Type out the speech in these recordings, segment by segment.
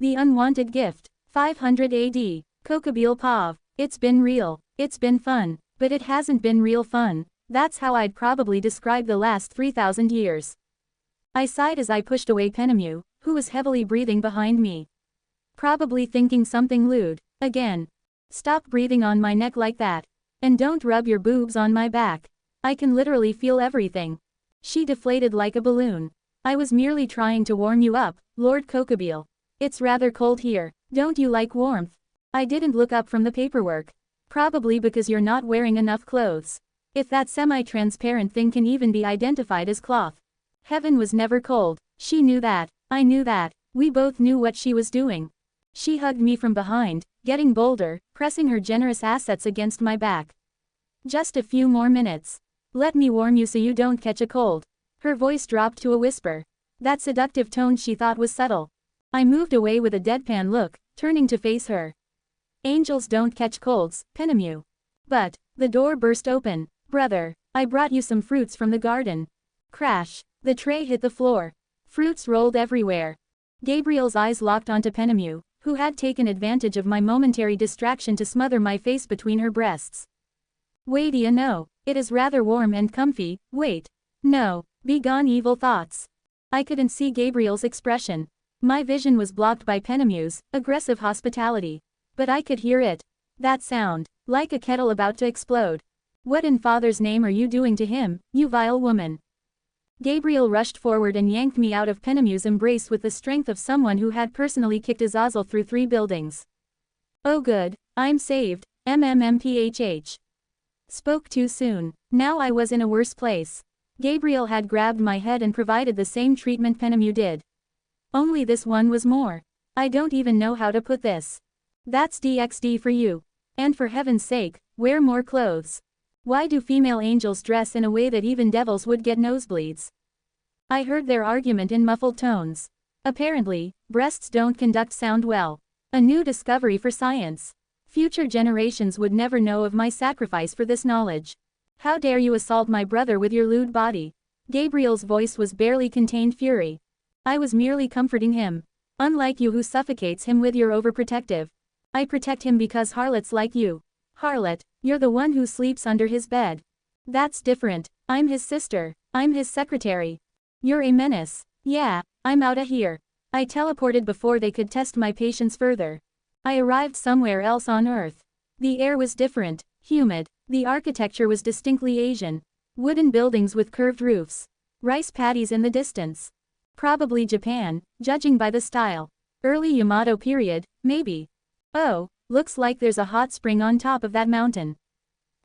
The unwanted gift. 500 AD. Kokabeel Pav. It's been real. It's been fun. But it hasn't been real fun. That's how I'd probably describe the last 3,000 years. I sighed as I pushed away Penemu, who was heavily breathing behind me. Probably thinking something lewd. Again. Stop breathing on my neck like that. And don't rub your boobs on my back. I can literally feel everything. She deflated like a balloon. I was merely trying to warm you up, Lord Kokabeel. It's rather cold here. Don't you like warmth? I didn't look up from the paperwork. Probably because you're not wearing enough clothes. If that semi-transparent thing can even be identified as cloth. Heaven was never cold. She knew that. I knew that. We both knew what she was doing. She hugged me from behind, getting bolder, pressing her generous assets against my back. Just a few more minutes. Let me warm you so you don't catch a cold. Her voice dropped to a whisper. That seductive tone she thought was subtle. I moved away with a deadpan look, turning to face her. Angels don't catch colds, Penemu. But, the door burst open. Brother, I brought you some fruits from the garden. Crash. The tray hit the floor. Fruits rolled everywhere. Gabriel's eyes locked onto Penemu, who had taken advantage of my momentary distraction to smother my face between her breasts. Wait, no. It is rather warm and comfy. Wait. No. Begone evil thoughts. I couldn't see Gabriel's expression. My vision was blocked by Penemu's aggressive hospitality. But I could hear it. That sound. Like a kettle about to explode. What in Father's name are you doing to him, you vile woman? Gabriel rushed forward and yanked me out of Penemu's embrace with the strength of someone who had personally kicked Azazel through 3 buildings. Oh good, I'm saved, MMMPHH. Spoke too soon. Now I was in a worse place. Gabriel had grabbed my head and provided the same treatment Penemu did. Only this one was more. I don't even know how to put this. That's DxD for you. And for heaven's sake, wear more clothes. Why do female angels dress in a way that even devils would get nosebleeds? I heard their argument in muffled tones. Apparently, breasts don't conduct sound well. A new discovery for science. Future generations would never know of my sacrifice for this knowledge. How dare you assault my brother with your lewd body? Gabriel's voice was barely contained fury. I was merely comforting him. Unlike you who suffocates him with your overprotective. I protect him because harlots like you. Harlot, you're the one who sleeps under his bed. That's different. I'm his sister. I'm his secretary. You're a menace. Yeah, I'm outta here. I teleported before they could test my patience further. I arrived somewhere else on Earth. The air was different, humid. The architecture was distinctly Asian. Wooden buildings with curved roofs. Rice paddies in the distance. Probably Japan, judging by the style. Early Yamato period, maybe. Oh, looks like there's a hot spring on top of that mountain.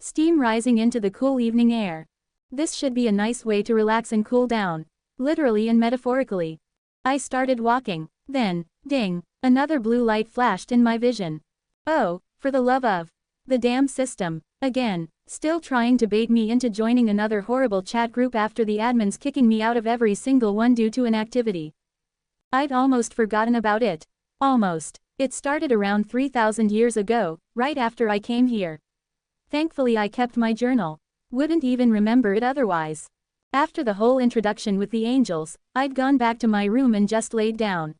Steam rising into the cool evening air. This should be a nice way to relax and cool down. Literally and metaphorically. I started walking. Then, ding, another blue light flashed in my vision. Oh, for the love of. The damn system. Again, still trying to bait me into joining another horrible chat group after the admins kicking me out of every single one due to inactivity. I'd almost forgotten about it. Almost. It started around 3,000 years ago, right after I came here. Thankfully I kept my journal. Wouldn't even remember it otherwise. After the whole introduction with the angels, I'd gone back to my room and just laid down.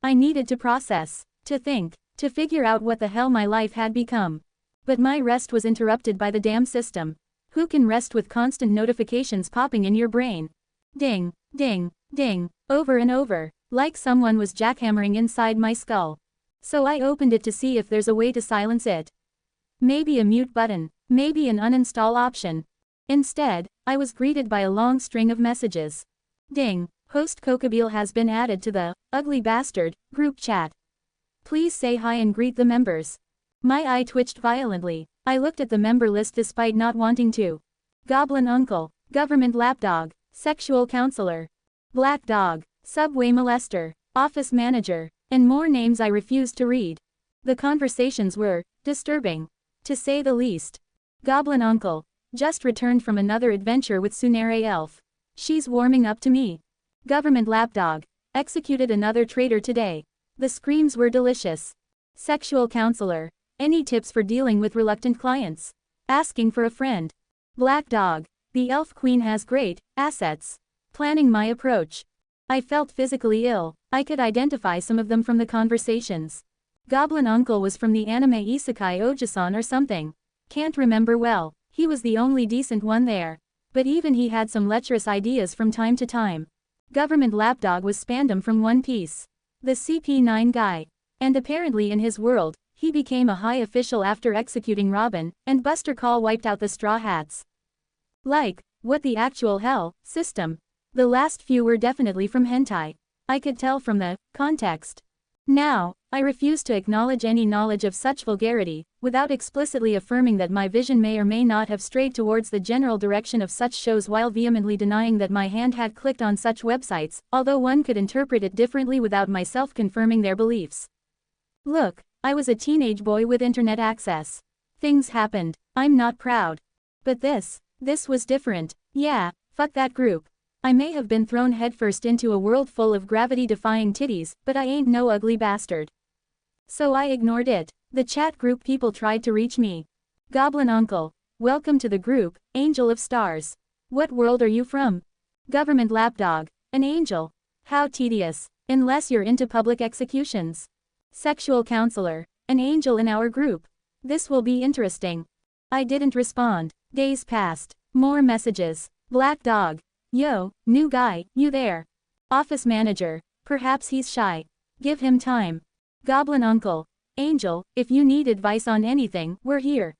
I needed to process, to think, to figure out what the hell my life had become. But my rest was interrupted by the damn system. Who can rest with constant notifications popping in your brain? Ding, ding, ding, over and over, like someone was jackhammering inside my skull. So I opened it to see if there's a way to silence it. Maybe a mute button, maybe an uninstall option. Instead, I was greeted by a long string of messages. Ding, host Kokabeel has been added to the ugly bastard group chat. Please say hi and greet the members. My eye twitched violently. I looked at the member list despite not wanting to. Goblin Uncle, Government Lapdog, Sexual Counselor, Black Dog, Subway Molester, Office Manager, and more names I refused to read. The conversations were disturbing, to say the least. Goblin Uncle, just returned from another adventure with Sunere Elf. She's warming up to me. Government Lapdog, executed another traitor today. The screams were delicious. Sexual Counselor, any tips for dealing with reluctant clients? Asking for a friend. Black Dog, the Elf Queen has great assets. Planning my approach. I felt physically ill. I could identify some of them from the conversations. Goblin Uncle was from the anime Isekai Ojisan or something. Can't remember well. He was the only decent one there. But even he had some lecherous ideas from time to time. Government Lapdog was Spandam from One Piece. The CP9 guy. And apparently in his world, he became a high official after executing Robin, and Buster Call wiped out the Straw Hats. Like, what the actual hell, system? The last few were definitely from hentai. I could tell from the context. Now, I refuse to acknowledge any knowledge of such vulgarity, without explicitly affirming that my vision may or may not have strayed towards the general direction of such shows while vehemently denying that my hand had clicked on such websites, although one could interpret it differently without myself confirming their beliefs. Look, I was a teenage boy with internet access. Things happened. I'm not proud. But this was different. Yeah, fuck that group. I may have been thrown headfirst into a world full of gravity-defying titties, but I ain't no ugly bastard. So I ignored it. The chat group people tried to reach me. Goblin Uncle. Welcome to the group, Angel of Stars. What world are you from? Government Lapdog. An angel. How tedious. Unless you're into public executions. Sexual counselor. An angel in our group. This will be interesting. I didn't respond. Days passed. More messages. Black Dog. Yo, new guy, you there? Office manager. Perhaps he's shy. Give him time. Goblin Uncle. Angel, if you need advice on anything, we're here.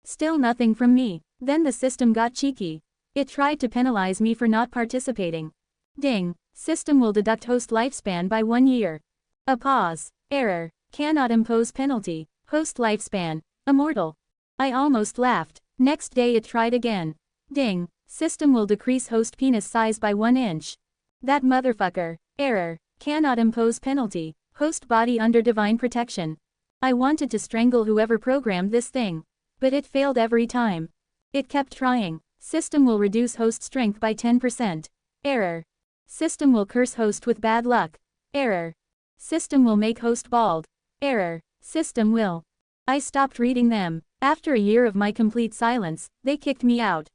Still nothing from me. Then the system got cheeky. It tried to penalize me for not participating. Ding. System will deduct host lifespan by 1 year. A pause. Error. Cannot impose penalty. Host lifespan. Immortal. I almost laughed. Next day it tried again. Ding. System will decrease host penis size by 1 inch. That motherfucker. Error. Cannot impose penalty. Host body under divine protection. I wanted to strangle whoever programmed this thing. But it failed every time. It kept trying. System will reduce host strength by 10%. Error. System will curse host with bad luck. Error. System will make host bald. Error. System will. I stopped reading them. After a year of my complete silence, they kicked me out.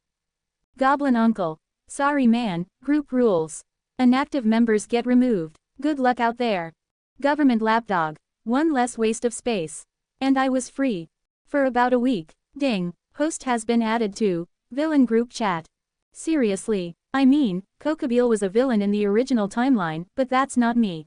Goblin Uncle. Sorry man, group rules. Inactive members get removed. Good luck out there. Government Lapdog. One less waste of space. And I was free. For about a week. Ding. Host has been added to villain group chat. Seriously. I mean, Kokobile was a villain in the original timeline, but that's not me.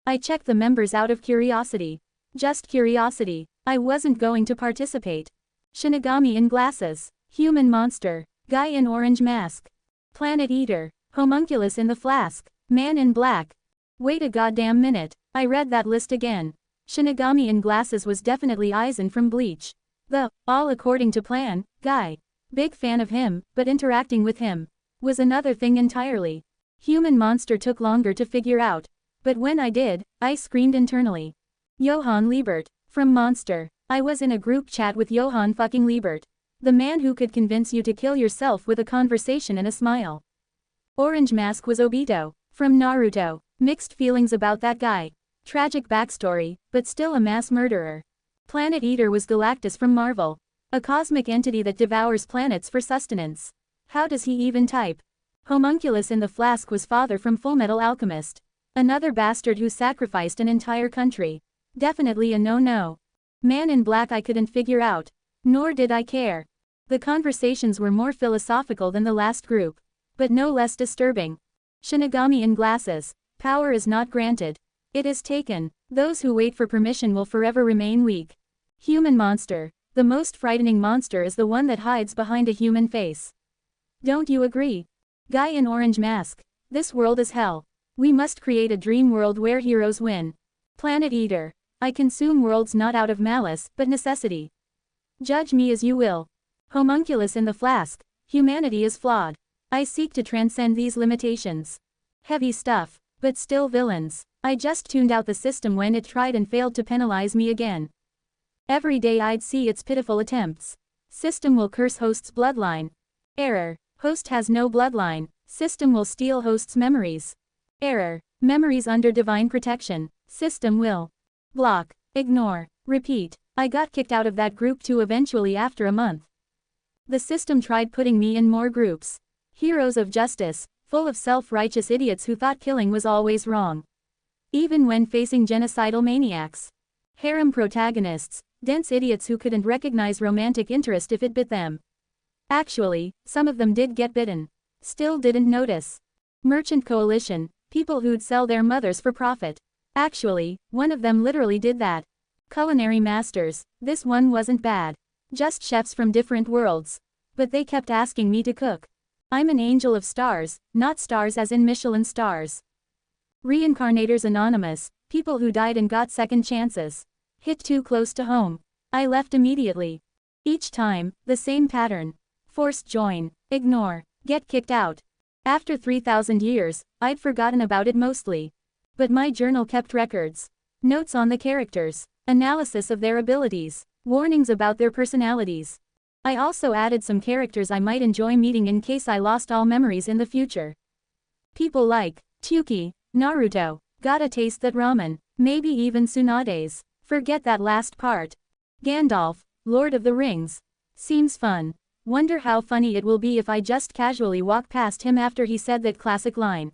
I checked the members out of curiosity. Just curiosity. I wasn't going to participate. Shinigami in glasses. Human monster. Guy in orange mask. Planet Eater. Homunculus in the flask. Man in black. Wait a goddamn minute. I read that list again. Shinigami in glasses was definitely Aizen from Bleach. The, all according to plan, guy. Big fan of him, but interacting with him was another thing entirely. Human monster took longer to figure out. But when I did, I screamed internally. Johann Liebert. From Monster. I was in a group chat with Johann fucking Liebert. The man who could convince you to kill yourself with a conversation and a smile. Orange Mask was Obito. From Naruto. Mixed feelings about that guy. Tragic backstory, but still a mass murderer. Planet Eater was Galactus from Marvel. A cosmic entity that devours planets for sustenance. How does he even type? Homunculus in the flask was Father from Fullmetal Alchemist. Another bastard who sacrificed an entire country. Definitely a no-no. Man in Black I couldn't figure out. Nor did I care. The conversations were more philosophical than the last group. But no less disturbing. Shinigami in glasses. Power is not granted. It is taken. Those who wait for permission will forever remain weak. Human monster. The most frightening monster is the one that hides behind a human face. Don't you agree? Guy in orange mask. This world is hell. We must create a dream world where heroes win. Planet Eater. I consume worlds not out of malice, but necessity. Judge me as you will. Homunculus in the flask. Humanity is flawed. I seek to transcend these limitations. Heavy stuff, but still villains. I just tuned out the system when it tried and failed to penalize me again. Every day I'd see its pitiful attempts. System will curse host's bloodline. Error. Host has no bloodline. System will steal host's memories. Error. Memories under divine protection. System will block, ignore, repeat. I got kicked out of that group too eventually after a month. The system tried putting me in more groups. Heroes of Justice, full of self-righteous idiots who thought killing was always wrong. Even when facing genocidal maniacs. Harem protagonists, dense idiots who couldn't recognize romantic interest if it bit them. Actually, some of them did get bitten. Still didn't notice. Merchant coalition, people who'd sell their mothers for profit. Actually, one of them literally did that. Culinary masters, this one wasn't bad. Just chefs from different worlds. But they kept asking me to cook. I'm an angel of stars, not stars as in Michelin stars. Reincarnators Anonymous, people who died and got second chances. Hit too close to home. I left immediately. Each time, the same pattern. Forced join, ignore, get kicked out. After 3,000 years, I'd forgotten about it mostly. But my journal kept records. Notes on the characters, analysis of their abilities, warnings about their personalities. I also added some characters I might enjoy meeting in case I lost all memories in the future. People like Tyuki, Naruto, gotta taste that ramen, maybe even Tsunade's. Forget that last part. Gandalf, Lord of the Rings. Seems fun. Wonder how funny it will be if I just casually walk past him after he said that classic line.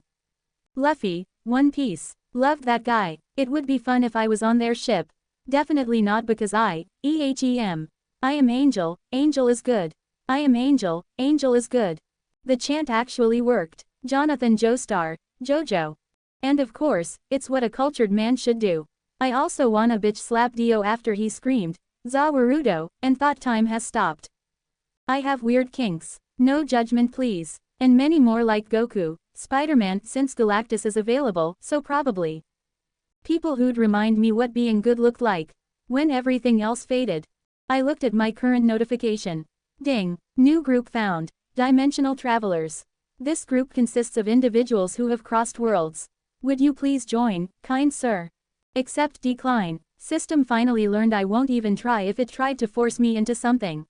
Luffy, One Piece. Loved that guy. It would be fun if I was on their ship. Definitely not because I am Angel, Angel is good. I am Angel, Angel is good. The chant actually worked. Jonathan Joestar, Jojo. And of course, it's what a cultured man should do. I also wanna bitch slap Dio after he screamed, Zawarudo, and thought time has stopped. I have weird kinks. No judgment please. And many more like Goku, Spider-Man since Galactus is available, so probably. People who'd remind me what being good looked like. When everything else faded. I looked at my current notification. Ding, new group found, Dimensional Travelers. This group consists of individuals who have crossed worlds. Would you please join, kind sir? Accept decline. System finally learned I won't even try if it tried to force me into something.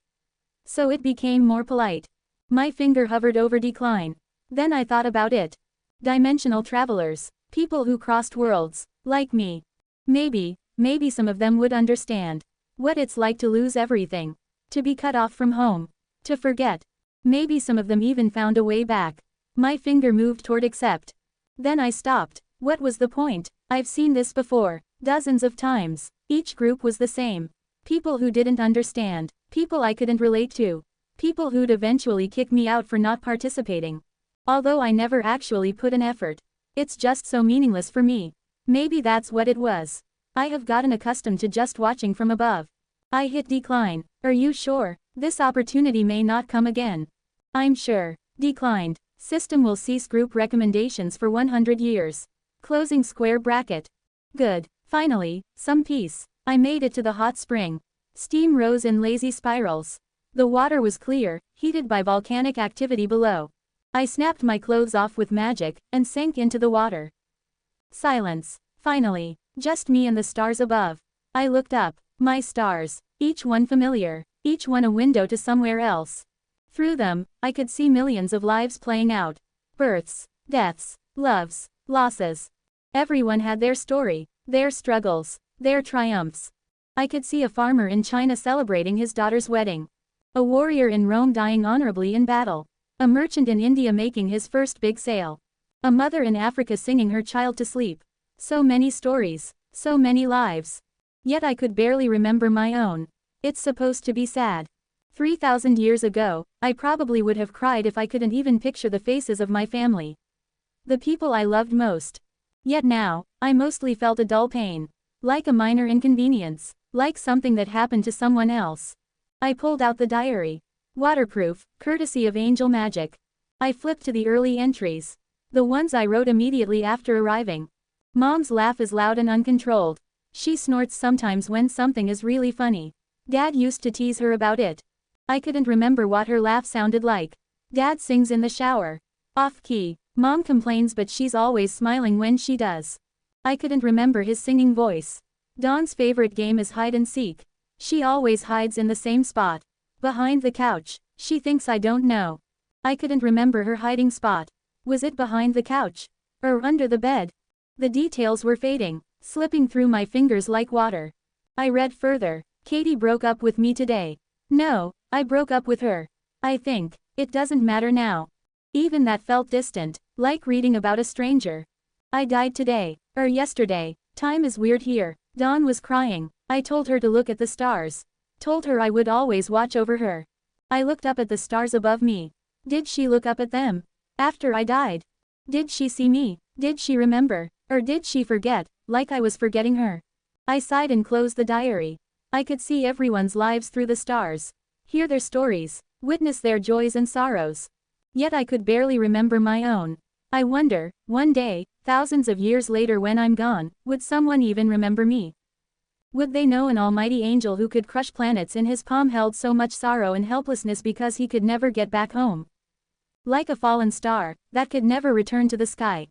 So it became more polite. My finger hovered over decline. Then I thought about it. Dimensional travelers. People who crossed worlds. Like me. Maybe some of them would understand. What it's like to lose everything. To be cut off from home. To forget. Maybe some of them even found a way back. My finger moved toward accept. Then I stopped. What was the point? I've seen this before. Dozens of times. Each group was the same. People who didn't understand. People I couldn't relate to. People who'd eventually kick me out for not participating. Although I never actually put an effort. It's just so meaningless for me. Maybe that's what it was. I have gotten accustomed to just watching from above. I hit decline. Are you sure? This opportunity may not come again. I'm sure. Declined. System will cease group recommendations for 100 years. Closing square bracket. Good. Finally, some peace. I made it to the hot spring. Steam rose in lazy spirals. The water was clear, heated by volcanic activity below. I snapped my clothes off with magic, and sank into the water. Silence. Finally. Just me and the stars above. I looked up. My stars. Each one familiar. Each one a window to somewhere else. Through them, I could see millions of lives playing out. Births, deaths, loves, losses. Everyone had their story, their struggles, their triumphs. I could see a farmer in China celebrating his daughter's wedding. A warrior in Rome dying honorably in battle. A merchant in India making his first big sale. A mother in Africa singing her child to sleep. So many stories, so many lives. Yet I could barely remember my own. It's supposed to be sad. 3,000 years ago, I probably would have cried if I couldn't even picture the faces of my family. The people I loved most. Yet now, I mostly felt a dull pain. Like a minor inconvenience. Like something that happened to someone else. I pulled out the diary. Waterproof, courtesy of Angel Magic. I flipped to the early entries. The ones I wrote immediately after arriving. Mom's laugh is loud and uncontrolled. She snorts sometimes when something is really funny. Dad used to tease her about it. I couldn't remember what her laugh sounded like. Dad sings in the shower. Off key. Mom complains but she's always smiling when she does. I couldn't remember his singing voice. Dawn's favorite game is hide and seek. She always hides in the same spot. Behind the couch. She thinks I don't know. I couldn't remember her hiding spot. Was it behind the couch? Or under the bed? The details were fading, slipping through my fingers like water. I read further. Katie broke up with me today. No, I broke up with her. I think. It doesn't matter now. Even that felt distant. Like reading about a stranger. I died today, or yesterday. Time is weird here. Dawn was crying. I told her to look at the stars. Told her I would always watch over her. I looked up at the stars above me. Did she look up at them? After I died? Did she see me? Did she remember? Or did she forget, like I was forgetting her? I sighed and closed the diary. I could see everyone's lives through the stars. Hear their stories. Witness their joys and sorrows. Yet I could barely remember my own. I wonder, one day, thousands of years later when I'm gone, would someone even remember me? Would they know an almighty angel who could crush planets in his palm held so much sorrow and helplessness because he could never get back home? Like a fallen star, that could never return to the sky.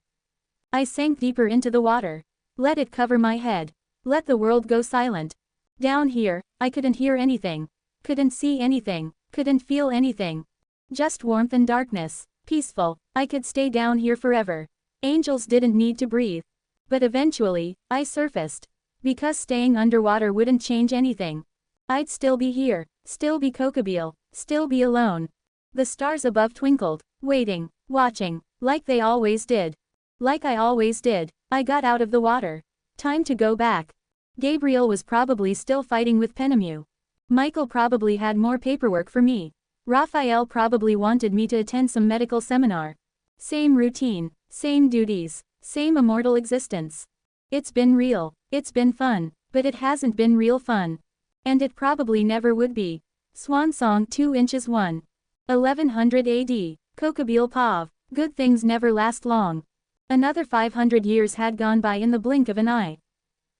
I sank deeper into the water. Let it cover my head. Let the world go silent. Down here, I couldn't hear anything. Couldn't see anything. Couldn't feel anything. Just warmth and darkness. Peaceful. I could stay down here forever. Angels didn't need to breathe. But eventually, I surfaced. Because staying underwater wouldn't change anything. I'd still be here. Still be Kokobile. Still be alone. The stars above twinkled. Waiting. Watching. Like they always did. Like I always did. I got out of the water. Time to go back. Gabriel was probably still fighting with Penemu. Michael probably had more paperwork for me. Raphael probably wanted me to attend some medical seminar. Same routine, same duties, same immortal existence. It's been real, it's been fun, but it hasn't been real fun. And it probably never would be. Swan Song 2 inches 1. 1100 AD, Kokobile Pav, good things never last long. Another 500 years had gone by in the blink of an eye.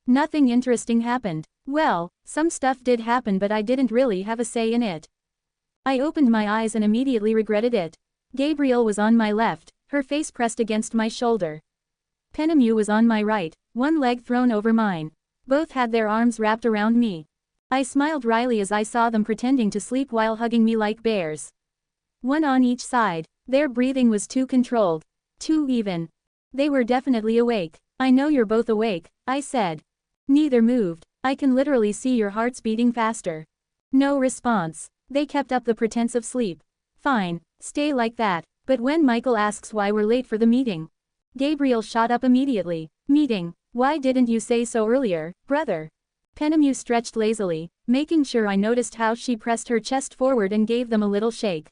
Nothing interesting happened. Well, some stuff did happen but I didn't really have a say in it. I opened my eyes and immediately regretted it. Gabriel was on my left, her face pressed against my shoulder. Penemu was on my right, one leg thrown over mine. Both had their arms wrapped around me. I smiled wryly as I saw them pretending to sleep while hugging me like bears. One on each side. Their breathing was too controlled. Too even. They were definitely awake. I know you're both awake, I said. Neither moved. I can literally see your hearts beating faster. No response. They kept up the pretense of sleep. Fine, stay like that. But when Michael asks why we're late for the meeting, Gabriel shot up immediately. Meeting? Why didn't you say so earlier, brother? Penemu stretched lazily, making sure I noticed how she pressed her chest forward and gave them a little shake.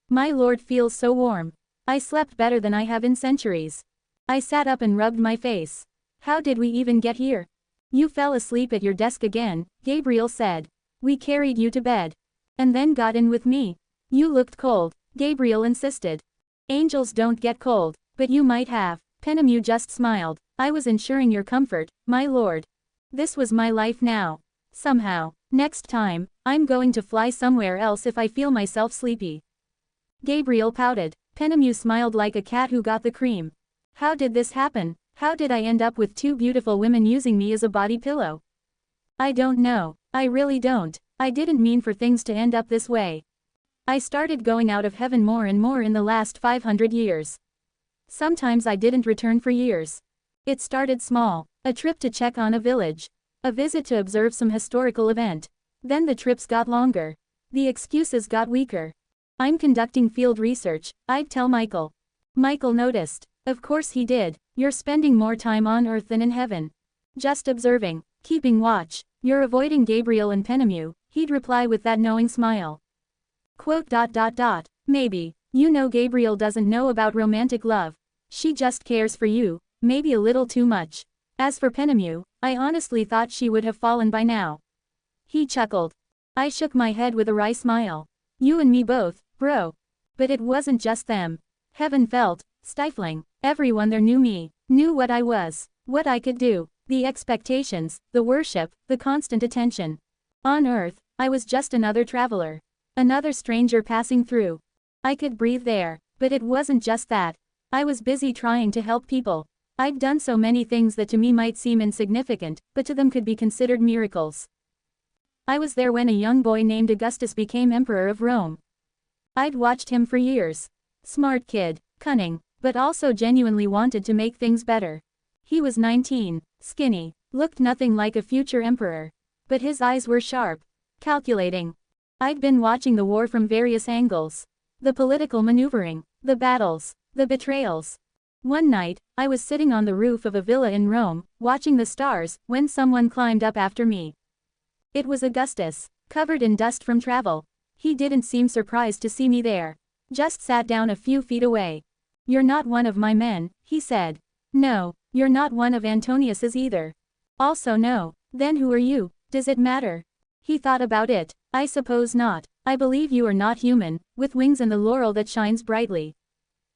My lord feels so warm. I slept better than I have in centuries. I sat up and rubbed my face. How did we even get here? You fell asleep at your desk again, Gabriel said. We carried you to bed. And then got in with me. You looked cold, Gabriel insisted. Angels don't get cold, but you might have. Penemu just smiled. I was ensuring your comfort, my lord. This was my life now. Somehow. Next time, I'm going to fly somewhere else if I feel myself sleepy. Gabriel pouted. Penemu smiled like a cat who got the cream. How did this happen? How did I end up with two beautiful women using me as a body pillow? I don't know. I really don't. I didn't mean for things to end up this way. I started going out of heaven more and more in the last 500 years. Sometimes I didn't return for years. It started small. A trip to check on a village. A visit to observe some historical event. Then the trips got longer. The excuses got weaker. I'm conducting field research, I'd tell Michael. Michael noticed. Of course he did. You're spending more time on Earth than in heaven. Just observing, keeping watch. You're avoiding Gabriel and Penemu, he'd reply with that knowing smile. Quote. Maybe. You know Gabriel doesn't know about romantic love. She just cares for you, maybe a little too much. As for Penemu, I honestly thought she would have fallen by now. He chuckled. I shook my head with a wry smile. You and me both, bro. But it wasn't just them. Heaven felt stifling. Everyone there knew me, knew what I was, what I could do, the expectations, the worship, the constant attention. On Earth, I was just another traveler. Another stranger passing through. I could breathe there, but it wasn't just that. I was busy trying to help people. I'd done so many things that to me might seem insignificant, but to them could be considered miracles. I was there when a young boy named Augustus became Emperor of Rome. I'd watched him for years. Smart kid, cunning, but also genuinely wanted to make things better. He was 19, skinny, looked nothing like a future emperor. But his eyes were sharp, calculating. I'd been watching the war from various angles. The political maneuvering, the battles, the betrayals. One night, I was sitting on the roof of a villa in Rome, watching the stars, when someone climbed up after me. It was Augustus, covered in dust from travel. He didn't seem surprised to see me there. Just sat down a few feet away. "You're not one of my men," he said. "No, you're not one of Antonius's either." "Also no." "Then who are you? Does it matter?" He thought about it. "I suppose not. I believe you are not human, with wings and the laurel that shines brightly.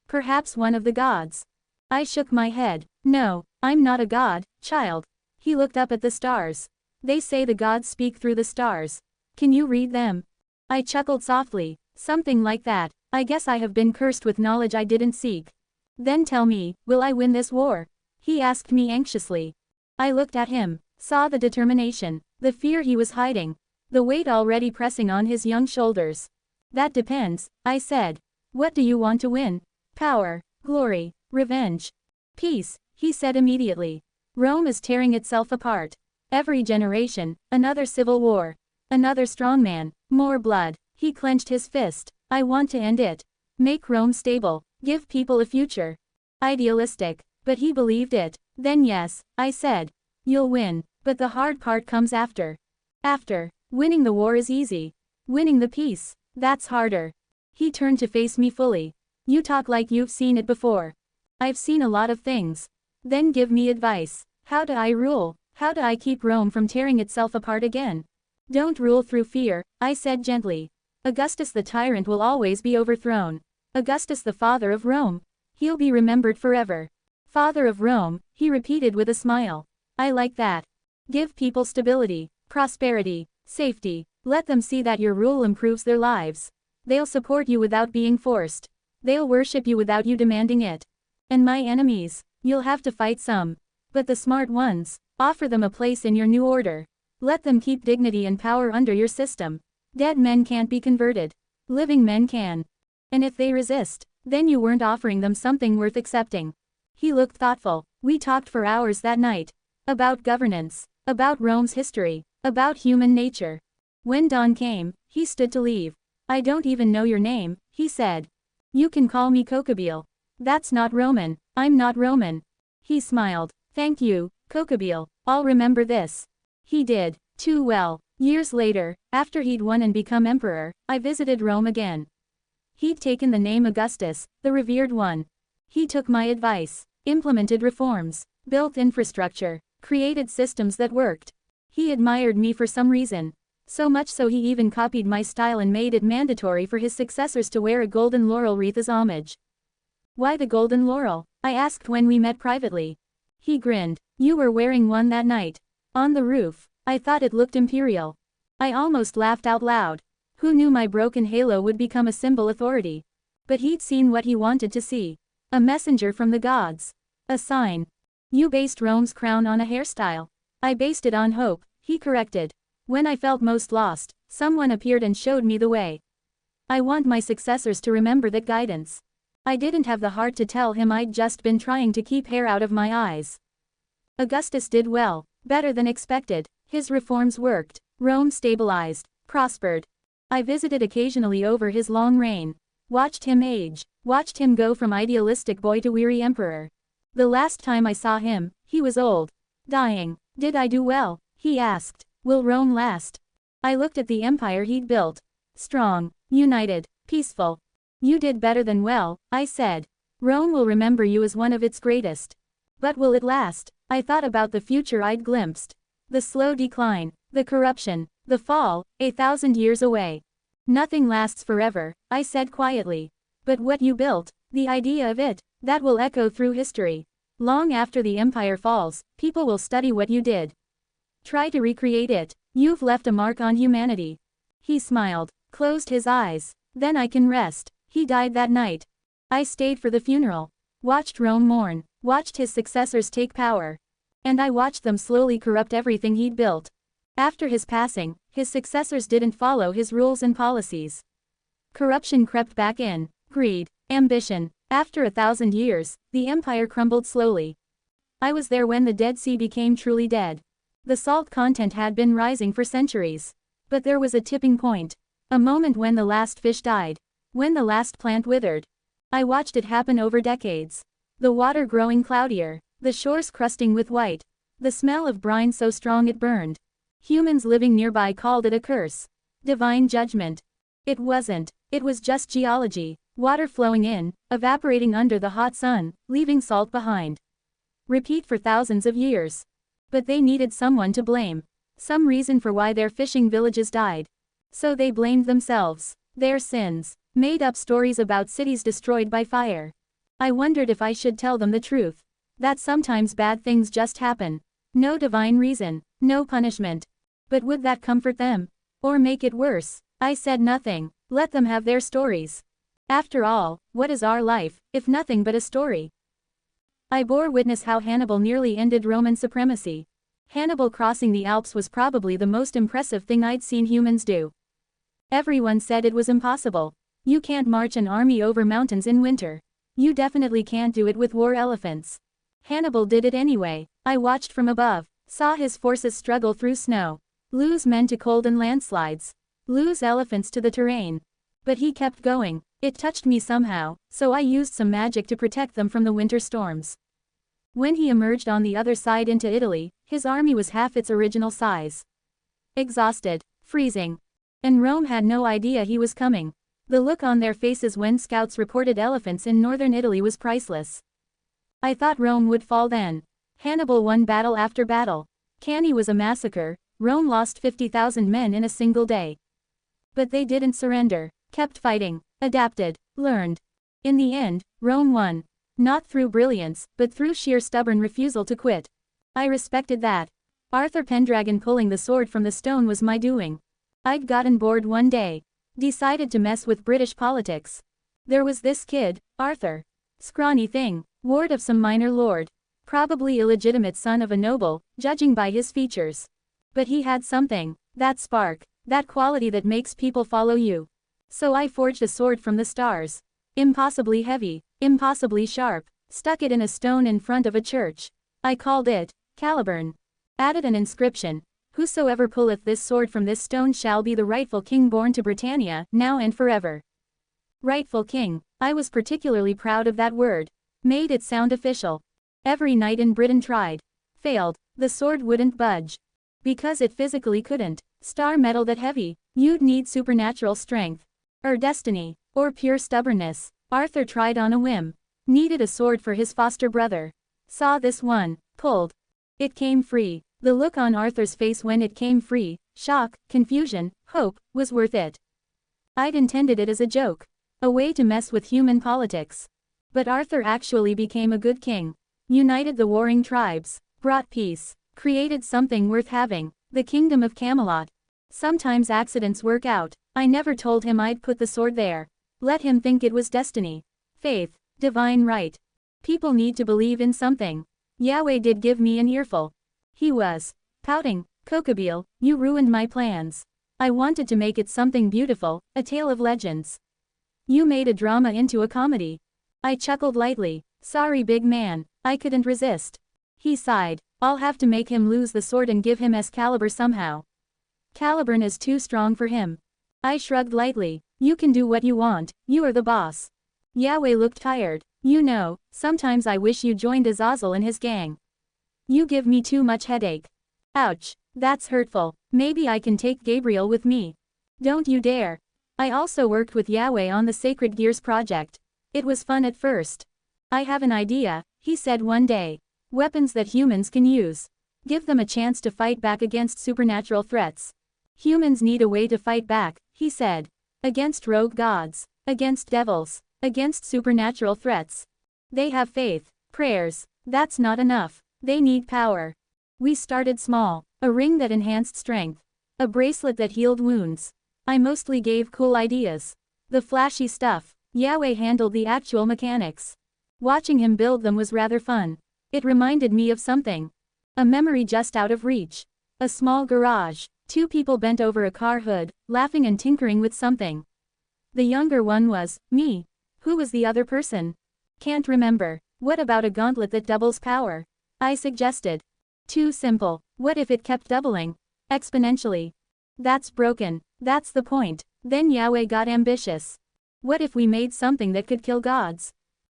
Perhaps one of the gods." I shook my head. "No, I'm not a god, child." He looked up at the stars. "They say the gods speak through the stars. Can you read them?" I chuckled softly. "Something like that. I guess I have been cursed with knowledge I didn't seek." "Then tell me, will I win this war?" he asked me anxiously. I looked at him, saw the determination, the fear he was hiding, the weight already pressing on his young shoulders. "That depends," I said. "What do you want to win? Power, glory, revenge, peace?" he said immediately. "Rome is tearing itself apart. Every generation, another civil war. Another strongman, more blood." He clenched his fist. "I want to end it. Make Rome stable, give people a future." Idealistic, but he believed it. "Then yes," I said. "You'll win, but the hard part comes after. After. Winning the war is easy. Winning the peace, that's harder." He turned to face me fully. "You talk like you've seen it before." "I've seen a lot of things." "Then give me advice. How do I rule? How do I keep Rome from tearing itself apart again?" "Don't rule through fear," I said gently. "Augustus the tyrant will always be overthrown. Augustus the father of Rome. He'll be remembered forever." "Father of Rome," he repeated with a smile. "I like that. Give people stability, prosperity, safety. Let them see that your rule improves their lives. They'll support you without being forced. They'll worship you without you demanding it. And my enemies, you'll have to fight some. But the smart ones, offer them a place in your new order. Let them keep dignity and power under your system. Dead men can't be converted. Living men can. And if they resist, then you weren't offering them something worth accepting." He looked thoughtful. We talked for hours that night. About governance, about Rome's history, about human nature. When dawn came, he stood to leave. "I don't even know your name," he said. "You can call me Kokabile." "That's not Roman. I'm not Roman." He smiled. "Thank you, Kokabile. I'll remember this." He did, too well. Years later, after he'd won and become emperor, I visited Rome again. He'd taken the name Augustus, the revered one. He took my advice, implemented reforms, built infrastructure, created systems that worked. He admired me for some reason. So much so he even copied my style and made it mandatory for his successors to wear a golden laurel wreath as homage. "Why the golden laurel?" I asked when we met privately. He grinned. "You were wearing one that night. On the roof. I thought it looked imperial." I almost laughed out loud. Who knew my broken halo would become a symbol authority? But he'd seen what he wanted to see. A messenger from the gods. A sign. "You based Rome's crown on a hairstyle." "I based it on hope," he corrected. "When I felt most lost, someone appeared and showed me the way. I want my successors to remember that guidance." I didn't have the heart to tell him I'd just been trying to keep hair out of my eyes. Augustus did well, better than expected. His reforms worked. Rome stabilized, prospered. I visited occasionally over his long reign. Watched him age, watched him go from idealistic boy to weary emperor. The last time I saw him, he was old. Dying. "Did I do well?" he asked. "Will Rome last?" I looked at the empire he'd built. Strong, united, peaceful. "You did better than well," I said. "Rome will remember you as one of its greatest. But will it last?" I thought about the future I'd glimpsed. The slow decline, the corruption, the fall, 1,000 years away. "Nothing lasts forever," I said quietly. "But what you built, the idea of it, that will echo through history. Long after the empire falls, people will study what you did. Try to recreate it. You've left a mark on humanity." He smiled, closed his eyes. "Then I can rest." He died that night. I stayed for the funeral. Watched Rome mourn. Watched his successors take power. And I watched them slowly corrupt everything he'd built. After his passing, his successors didn't follow his rules and policies. Corruption crept back in. Greed. Ambition. After 1,000 years, the empire crumbled slowly. I was there when the Dead Sea became truly dead. The salt content had been rising for centuries. But there was a tipping point. A moment when the last fish died. When the last plant withered. I watched it happen over decades. The water growing cloudier, the shores crusting with white. The smell of brine so strong it burned. Humans living nearby called it a curse. Divine judgment. It wasn't. It was just geology. Water flowing in, evaporating under the hot sun, leaving salt behind. Repeat for thousands of years. But they needed someone to blame. Some reason for why their fishing villages died. So they blamed themselves. Their sins. Made up stories about cities destroyed by fire. I wondered if I should tell them the truth. That sometimes bad things just happen. No divine reason, no punishment. But would that comfort them? Or make it worse? I said nothing. Let them have their stories. After all, what is our life, if nothing but a story? I bore witness how Hannibal nearly ended Roman supremacy. Hannibal crossing the Alps was probably the most impressive thing I'd seen humans do. Everyone said it was impossible. You can't march an army over mountains in winter. You definitely can't do it with war elephants. Hannibal did it anyway. I watched from above, saw his forces struggle through snow, lose men to cold and landslides, lose elephants to the terrain. But he kept going. It touched me somehow, so I used some magic to protect them from the winter storms. When he emerged on the other side into Italy, his army was half its original size. Exhausted, freezing. And Rome had no idea he was coming. The look on their faces when scouts reported elephants in northern Italy was priceless. I thought Rome would fall then. Hannibal won battle after battle. Cannae was a massacre. Rome lost 50,000 men in a single day. But they didn't surrender, kept fighting, adapted, learned. In the end, Rome won. Not through brilliance, but through sheer stubborn refusal to quit. I respected that. Arthur Pendragon pulling the sword from the stone was my doing. I'd gotten bored one day. Decided to mess with British politics. There was this kid, Arthur. Scrawny thing, ward of some minor lord. Probably illegitimate son of a noble, judging by his features. But he had something, that spark, that quality that makes people follow you. So I forged a sword from the stars. Impossibly heavy, impossibly sharp, stuck it in a stone in front of a church. I called it Caliburn. Added an inscription. Whosoever pulleth this sword from this stone shall be the rightful king born to Britannia, now and forever. Rightful king. I was particularly proud of that word. Made it sound official. Every knight in Britain tried. Failed. The sword wouldn't budge. Because it physically couldn't. Star metal that heavy. You'd need supernatural strength. Or destiny. Or pure stubbornness. Arthur tried on a whim. Needed a sword for his foster brother. Saw this one. Pulled. It came free. The look on Arthur's face when it came free, shock, confusion, hope, was worth it. I'd intended it as a joke. A way to mess with human politics. But Arthur actually became a good king. United the warring tribes. Brought peace. Created something worth having. The kingdom of Camelot. Sometimes accidents work out. I never told him I'd put the sword there. Let him think it was destiny. Faith. Divine right. People need to believe in something. Yahweh did give me an earful. He was pouting. Kokabeel, you ruined my plans. I wanted to make it something beautiful, a tale of legends. You made a drama into a comedy. I chuckled lightly. Sorry big man, I couldn't resist. He sighed. I'll have to make him lose the sword and give him Excalibur somehow. Caliburn is too strong for him. I shrugged lightly. You can do what you want, you are the boss. Yahweh looked tired. You know, sometimes I wish you joined Azazel and his gang. You give me too much headache. Ouch, that's hurtful. Maybe I can take Gabriel with me. Don't you dare. I also worked with Yahweh on the Sacred Gears project. It was fun at first. I have an idea, he said one day. Weapons that humans can use. Give them a chance to fight back against supernatural threats. Humans need a way to fight back, he said. Against rogue gods. Against devils. Against supernatural threats. They have faith, prayers. That's not enough. They need power. We started small. A ring that enhanced strength. A bracelet that healed wounds. I mostly gave cool ideas. The flashy stuff. Yahweh handled the actual mechanics. Watching him build them was rather fun. It reminded me of something. A memory just out of reach. A small garage. Two people bent over a car hood, laughing and tinkering with something. The younger one was me. Who was the other person? Can't remember. What about a gauntlet that doubles power? I suggested. Too simple. What if it kept doubling? Exponentially. That's broken. That's the point. Then Yahweh got ambitious. What if we made something that could kill gods?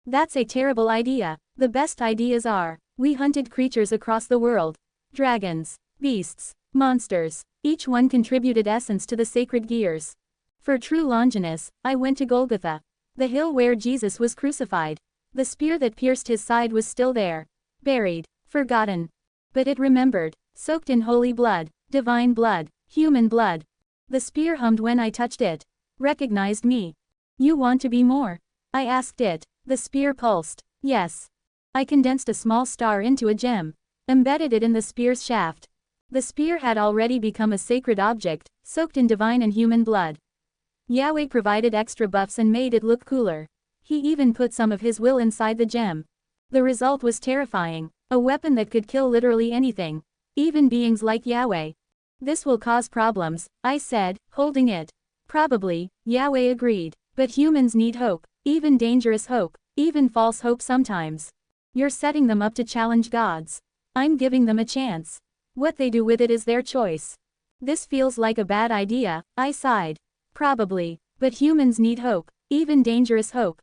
That's a terrible idea. The best ideas are, we hunted creatures across the world. Dragons, beasts, monsters. Each one contributed essence to the sacred gears. For true Longinus, I went to Golgotha, the hill where Jesus was crucified. The spear that pierced his side was still there. Buried, forgotten. But it remembered, soaked in holy blood, divine blood, human blood. The spear hummed when I touched it. Recognized me. You want to be more? I asked it. The spear pulsed. Yes. I condensed a small star into a gem. Embedded it in the spear's shaft. The spear had already become a sacred object, soaked in divine and human blood. Yahweh provided extra buffs and made it look cooler. He even put some of his will inside the gem. The result was terrifying. A weapon that could kill literally anything. Even beings like Yahweh. This will cause problems, I said, holding it. Probably, Yahweh agreed. But humans need hope. Even dangerous hope. Even false hope sometimes. You're setting them up to challenge gods. I'm giving them a chance. What they do with it is their choice. This feels like a bad idea, I sighed. Probably. But humans need hope. Even dangerous hope.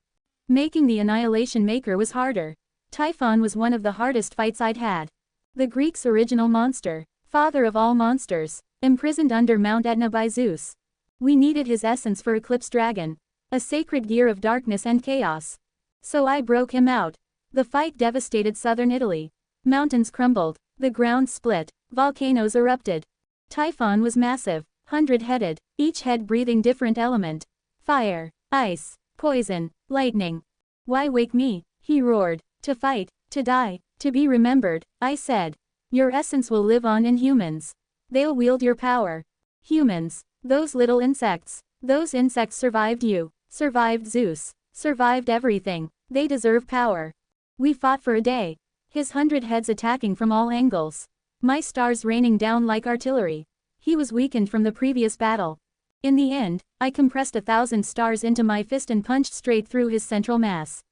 Making the Annihilation Maker was harder. Typhon was one of the hardest fights I'd had. The Greeks' original monster. Father of all monsters. Imprisoned under Mount Etna by Zeus. We needed his essence for Eclipse Dragon. A sacred gear of darkness and chaos. So I broke him out. The fight devastated southern Italy. Mountains crumbled. The ground split. Volcanoes erupted. Typhon was massive. 100-headed. Each head breathing different element. Fire. Ice. Poison. Lightning. Why wake me? He roared. To fight. To die. To be remembered, I said. Your essence will live on in humans. They'll wield your power. Humans. Those little insects. Those insects survived you. Survived Zeus. Survived everything. They deserve power. We fought for a day. His 100 heads attacking from all angles. My stars raining down like artillery. He was weakened from the previous battle. In the end, I compressed 1,000 stars into my fist and punched straight through his central mass.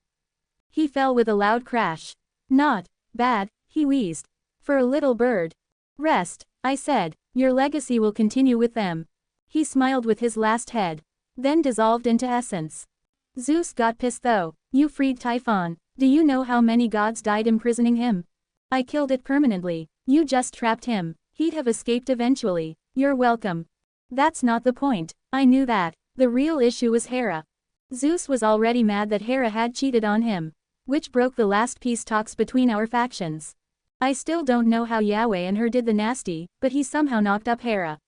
He fell with a loud crash. Not bad, he wheezed. For a little bird. Rest, I said. Your legacy will continue with them. He smiled with his last head. Then dissolved into essence. Zeus got pissed though. You freed Typhon. Do you know how many gods died imprisoning him? I killed it permanently. You just trapped him. He'd have escaped eventually. You're welcome. That's not the point. I knew that. The real issue was Hera. Zeus was already mad that Hera had cheated on him. Which broke the last peace talks between our factions. I still don't know how Yahweh and her did the nasty, but he somehow knocked up Hera.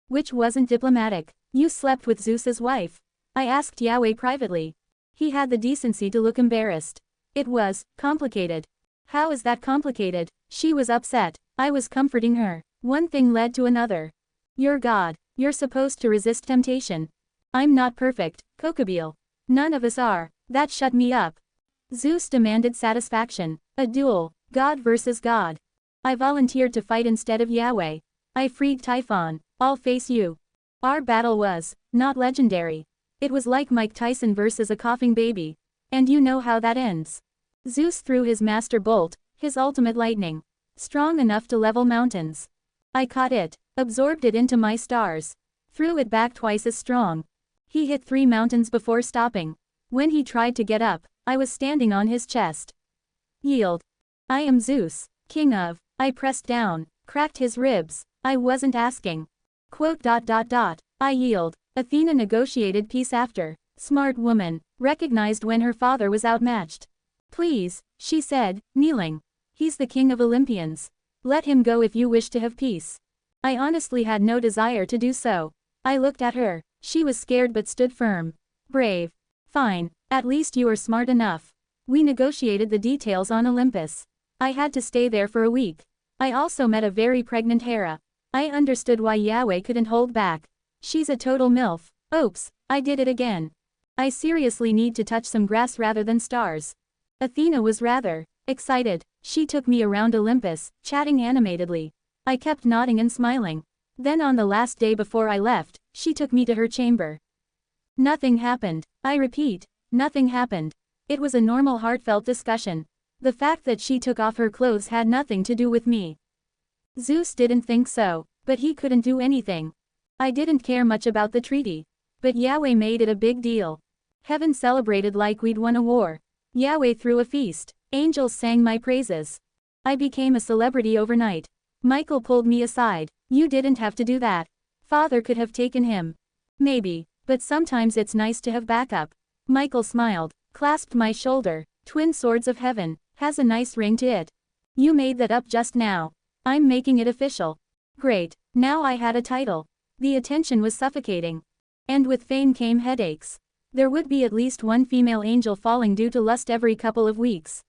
Which wasn't diplomatic. You slept with Zeus's wife. I asked Yahweh privately. He had the decency to look embarrassed. It was complicated. How is that complicated? She was upset. I was comforting her. One thing led to another. You're God. You're supposed to resist temptation. I'm not perfect, Kokobile. None of us are. That shut me up. Zeus demanded satisfaction. A duel. God versus God. I volunteered to fight instead of Yahweh. I freed Typhon. I'll face you. Our battle was not legendary. It was like Mike Tyson versus a coughing baby. And you know how that ends. Zeus threw his master bolt, his ultimate lightning. Strong enough to level mountains. I caught it, absorbed it into my stars. Threw it back twice as strong. He hit 3 mountains before stopping. When he tried to get up, I was standing on his chest. Yield. I am Zeus, king of. I pressed down, cracked his ribs. I wasn't asking. I yield. Athena negotiated peace after. Smart woman, recognized when her father was outmatched. Please, she said, kneeling. He's the king of Olympians. Let him go if you wish to have peace. I honestly had no desire to do so. I looked at her. She was scared but stood firm. Brave. Fine, at least you are smart enough. We negotiated the details on Olympus. I had to stay there for a week. I also met a very pregnant Hera. I understood why Yahweh couldn't hold back. She's a total MILF. Oops, I did it again. I seriously need to touch some grass rather than stars. Athena was rather excited. She took me around Olympus, chatting animatedly. I kept nodding and smiling. Then on the last day before I left, she took me to her chamber. Nothing happened. I repeat, nothing happened. It was a normal heartfelt discussion. The fact that she took off her clothes had nothing to do with me. Zeus didn't think so, but he couldn't do anything. I didn't care much about the treaty. But Yahweh made it a big deal. Heaven celebrated like we'd won a war. Yahweh threw a feast. Angels sang my praises. I became a celebrity overnight. Michael pulled me aside. You didn't have to do that. Father could have taken him. Maybe, but sometimes it's nice to have backup. Michael smiled, clasped my shoulder. Twin Swords of Heaven, has a nice ring to it. You made that up just now. I'm making it official. Great, now I had a title. The attention was suffocating. And with fame came headaches. There would be at least one female angel falling due to lust every couple of weeks.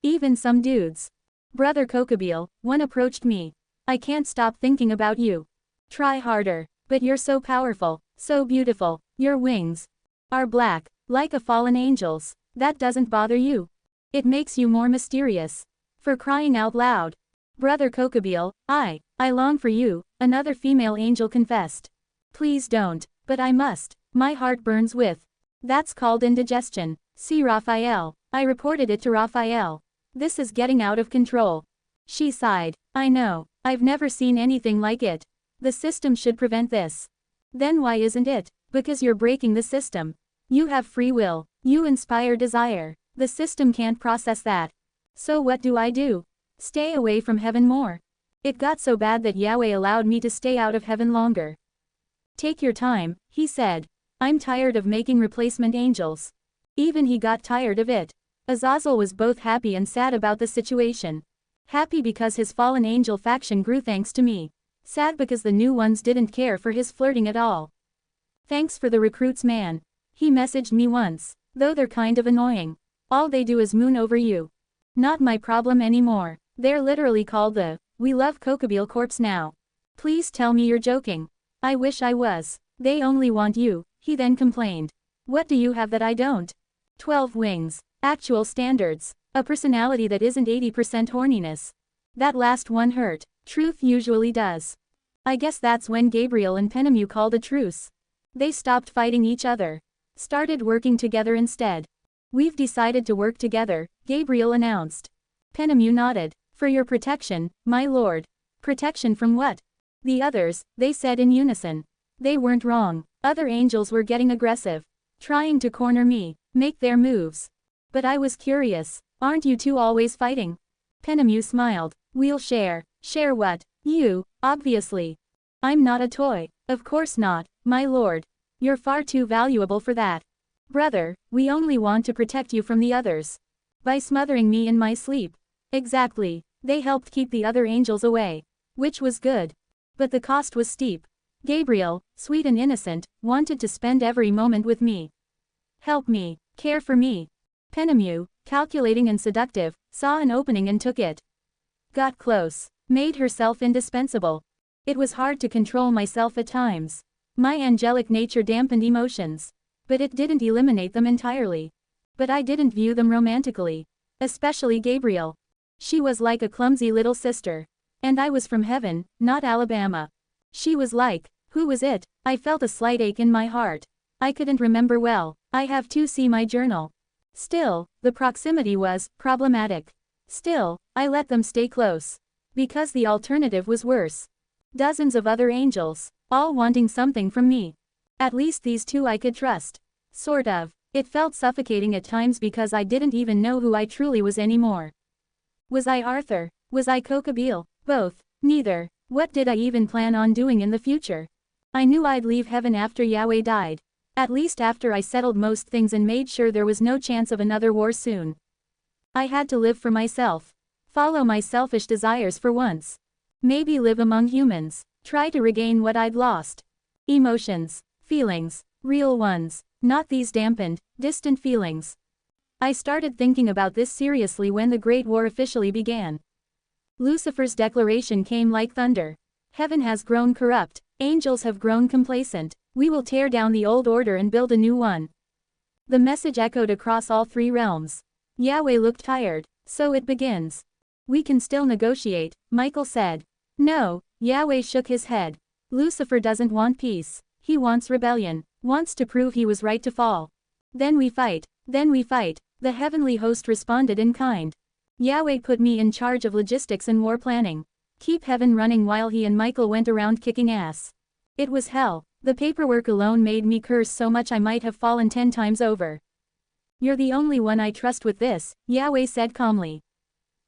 Even some dudes. Brother Kokobile, one approached me. I can't stop thinking about you. Try harder. But you're so powerful, so beautiful. Your wings are black, like a fallen angel's. That doesn't bother you. It makes you more mysterious. For crying out loud. Brother Kokobile, I long for you, another female angel confessed. Please don't, but I must. My heart burns with. That's called indigestion. See Raphael. I reported it to Raphael. This is getting out of control. She sighed. I know. I've never seen anything like it. The system should prevent this. Then why isn't it? Because you're breaking the system. You have free will. You inspire desire. The system can't process that. So what do? Stay away from heaven more. It got so bad that Yahweh allowed me to stay out of heaven longer. Take your time, he said. I'm tired of making replacement angels. Even he got tired of it. Azazel was both happy and sad about the situation. Happy because his fallen angel faction grew thanks to me. Sad because the new ones didn't care for his flirting at all. Thanks for the recruits, man. He messaged me once. Though they're kind of annoying. All they do is moon over you. Not my problem anymore. They're literally called the We Love Kokobile Corps now. Please tell me you're joking. I wish I was. They only want you, he then complained. What do you have that I don't? 12 wings. Actual standards. A personality that isn't 80% horniness. That last one hurt. Truth usually does. I guess that's when Gabriel and Penemu called a truce. They stopped fighting each other. Started working together instead. We've decided to work together, Gabriel announced. Penemu nodded. For your protection, my lord. Protection from what? The others, they said in unison. They weren't wrong. Other angels were getting aggressive. Trying to corner me, make their moves. But I was curious. Aren't you two always fighting? Penemu smiled. We'll share. Share what? You, obviously. I'm not a toy. Of course not, my lord. You're far too valuable for that. Brother, we only want to protect you from the others. By smothering me in my sleep. Exactly. They helped keep the other angels away. Which was good. But the cost was steep. Gabriel, sweet and innocent, wanted to spend every moment with me. Help me. Care for me. Penemu, calculating and seductive, saw an opening and took it. Got close. Made herself indispensable. It was hard to control myself at times. My angelic nature dampened emotions. But it didn't eliminate them entirely. But I didn't view them romantically. Especially Gabriel. She was like a clumsy little sister. And I was from heaven, not Alabama. She was like, who was it? I felt a slight ache in my heart. I couldn't remember well. I have to see my journal. Still, the proximity was problematic. Still, I let them stay close. Because the alternative was worse. Dozens of other angels, all wanting something from me. At least these two I could trust. Sort of. It felt suffocating at times because I didn't even know who I truly was anymore. Was I Arthur? Was I Kokobile? Both. Neither. What did I even plan on doing in the future? I knew I'd leave heaven after Yahweh died. At least after I settled most things and made sure there was no chance of another war soon. I had to live for myself. Follow my selfish desires for once. Maybe live among humans. Try to regain what I'd lost. Emotions. Feelings. Real ones. Not these dampened, distant feelings. I started thinking about this seriously when the Great War officially began. Lucifer's declaration came like thunder. Heaven has grown corrupt. Angels have grown complacent. We will tear down the old order and build a new one. The message echoed across all three realms. Yahweh looked tired. So it begins. We can still negotiate, Michael said. No, Yahweh shook his head. Lucifer doesn't want peace. He wants rebellion. Wants to prove he was right to fall. Then we fight. Then we fight. The heavenly host responded in kind. Yahweh put me in charge of logistics and war planning. Keep heaven running while he and Michael went around kicking ass. It was hell. The paperwork alone made me curse so much I might have fallen 10 times over. You're the only one I trust with this, Yahweh said calmly.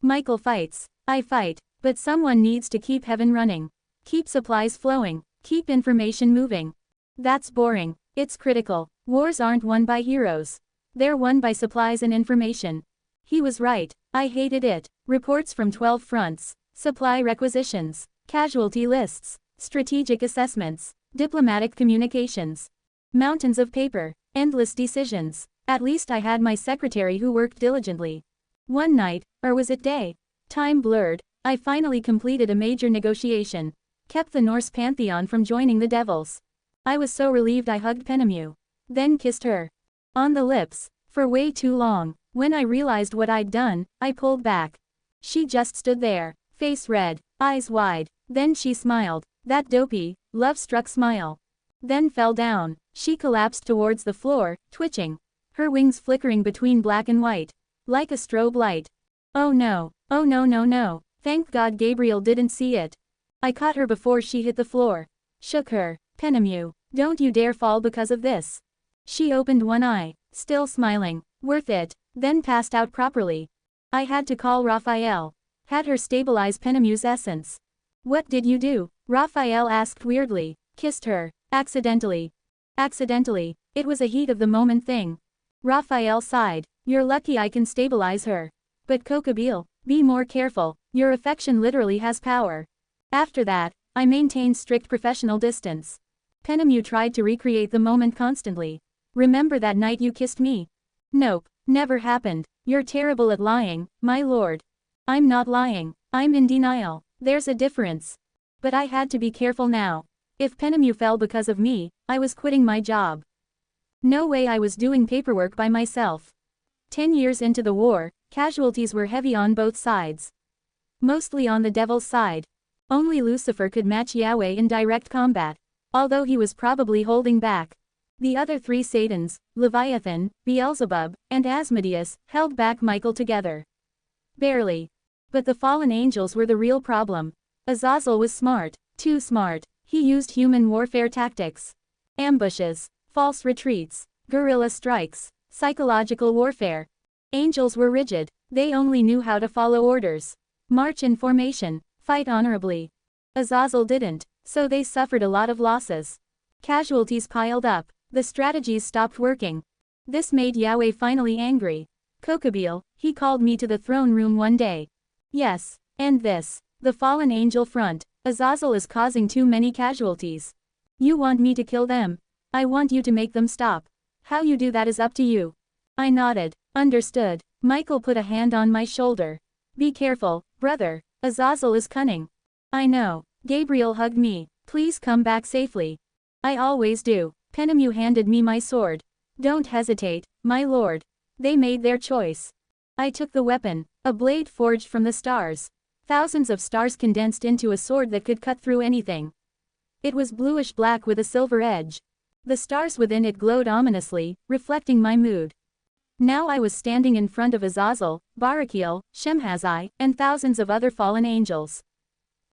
Michael fights. I fight. But someone needs to keep heaven running. Keep supplies flowing. Keep information moving. That's boring. It's critical. Wars aren't won by heroes. They're won by supplies and information. He was right. I hated it. Reports from 12 fronts. Supply requisitions. Casualty lists. Strategic assessments. Diplomatic communications. Mountains of paper. Endless decisions. At least I had my secretary who worked diligently. One night, or was it day? Time blurred, I finally completed a major negotiation. Kept the Norse pantheon from joining the devils. I was so relieved I hugged Penemu. Then kissed her. On the lips. For way too long. When I realized what I'd done, I pulled back. She just stood there, face red, eyes wide. Then she smiled. That dopey, love-struck smile. Then fell down. She collapsed towards the floor, twitching. Her wings flickering between black and white. Like a strobe light. Oh no. Oh no no no. Thank God Gabriel didn't see it. I caught her before she hit the floor. Shook her. Penemu, don't you dare fall because of this. She opened one eye, still smiling. Worth it. Then passed out properly. I had to call Raphael. Had her stabilize Penemu's essence. What did you do? Raphael asked weirdly. Kissed her. Accidentally. Accidentally. It was a heat of the moment thing. Raphael sighed. You're lucky I can stabilize her. But Kokobile, be more careful. Your affection literally has power. After that, I maintained strict professional distance. Penemu tried to recreate the moment constantly. Remember that night you kissed me? Nope, never happened. You're terrible at lying, my lord. I'm not lying. I'm in denial. There's a difference. But I had to be careful now. If Penemu fell because of me, I was quitting my job. No way I was doing paperwork by myself. 10 years into the war, casualties were heavy on both sides. Mostly on the devil's side. Only Lucifer could match Yahweh in direct combat, although he was probably holding back. The other three Satans, Leviathan, Beelzebub, and Asmodeus, held back Michael together. Barely. But the fallen angels were the real problem. Azazel was smart, too smart. He used human warfare tactics. Ambushes, false retreats, guerrilla strikes, psychological warfare. Angels were rigid. They only knew how to follow orders. March in formation, fight honorably. Azazel didn't, so they suffered a lot of losses. Casualties piled up. The strategies stopped working. This made Yahweh finally angry. Kokobile, he called me to the throne room one day. Yes, and this. The fallen angel front. Azazel is causing too many casualties. You want me to kill them. I want you to make them stop. How you do that is up to you. I nodded. Understood. Michael put a hand on my shoulder. Be careful, brother. Azazel is cunning. I know. Gabriel hugged me. Please come back safely. I always do. Penemu handed me my sword. Don't hesitate, my lord. They made their choice. I took the weapon, a blade forged from the stars. Thousands of stars condensed into a sword that could cut through anything. It was bluish-black with a silver edge. The stars within it glowed ominously, reflecting my mood. Now I was standing in front of Azazel, Barakiel, Shemhazai, and thousands of other fallen angels.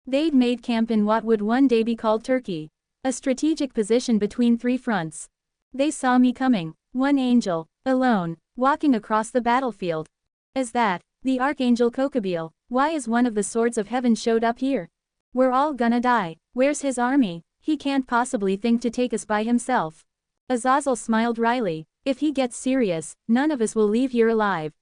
They'd made camp in what would one day be called Turkey. A strategic position between three fronts. They saw me coming, one angel, alone, walking across the battlefield. As that, the Archangel Kokobile, why is one of the swords of heaven showed up here? We're all gonna die. Where's his army? He can't possibly think to take us by himself. Azazel smiled wryly. If he gets serious, none of us will leave here alive.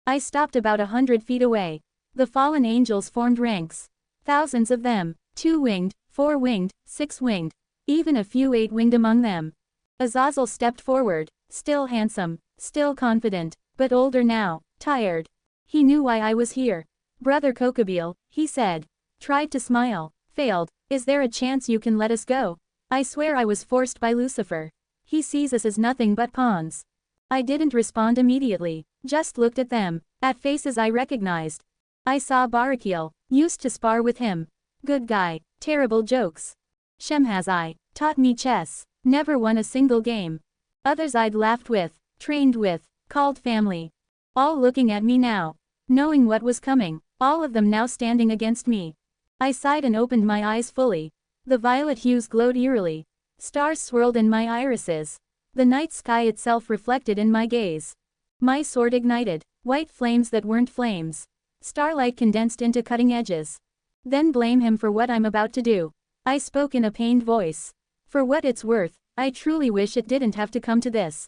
I stopped about 100 feet away. The fallen angels formed ranks. Thousands of them, 2-winged, 4-winged, 6-winged, even a few 8-winged among them. Azazel stepped forward, still handsome, still confident, but older now, tired. He knew why I was here. Brother Kokobile, he said. Tried to smile, failed. Is there a chance you can let us go? I swear I was forced by Lucifer. He sees us as nothing but pawns. I didn't respond immediately, just looked at them, at faces I recognized. I saw Barakiel, used to spar with him. Good guy, terrible jokes. Shemhazai, taught me chess, never won a single game. Others I'd laughed with, trained with, called family. All looking at me now, knowing what was coming, all of them now standing against me. I sighed and opened my eyes fully. The violet hues glowed eerily. Stars swirled in my irises. The night sky itself reflected in my gaze. My sword ignited. White flames that weren't flames. Starlight condensed into cutting edges. Then blame him for what I'm about to do. I spoke in a pained voice. For what it's worth, I truly wish it didn't have to come to this.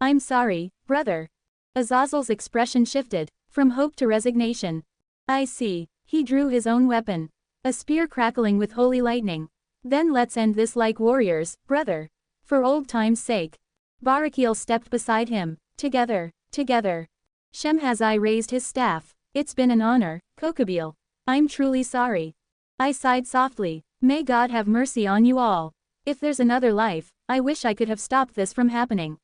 I'm sorry, brother. Azazel's expression shifted, from hope to resignation. I see. He drew his own weapon. A spear crackling with holy lightning. Then let's end this like warriors, brother. For old time's sake. Barakil stepped beside him. Together, together. Shemhazai raised his staff. It's been an honor, Kokabil. I'm truly sorry. I sighed softly. May God have mercy on you all. If there's another life, I wish I could have stopped this from happening.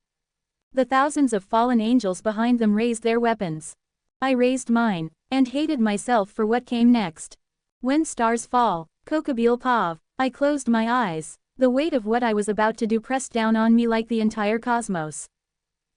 The thousands of fallen angels behind them raised their weapons. I raised mine, and hated myself for what came next. When stars fall, Kokabil Pav, I closed my eyes. The weight of what I was about to do pressed down on me like the entire cosmos.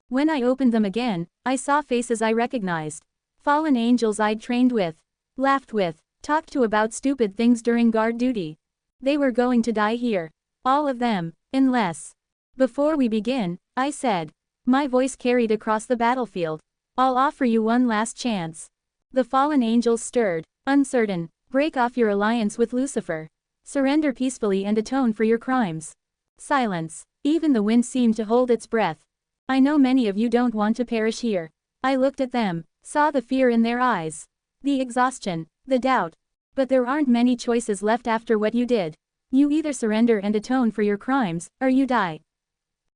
When I opened them again, I saw faces I recognized. Fallen angels I'd trained with, laughed with, talked to about stupid things during guard duty. They were going to die here. All of them, unless. Before we begin, I said. My voice carried across the battlefield. I'll offer you one last chance. The fallen angels stirred, uncertain. Break off your alliance with Lucifer. Surrender peacefully and atone for your crimes. Silence. Even the wind seemed to hold its breath. I know many of you don't want to perish here. I looked at them, saw the fear in their eyes. The exhaustion, the doubt. But there aren't many choices left after what you did. You either surrender and atone for your crimes, or you die.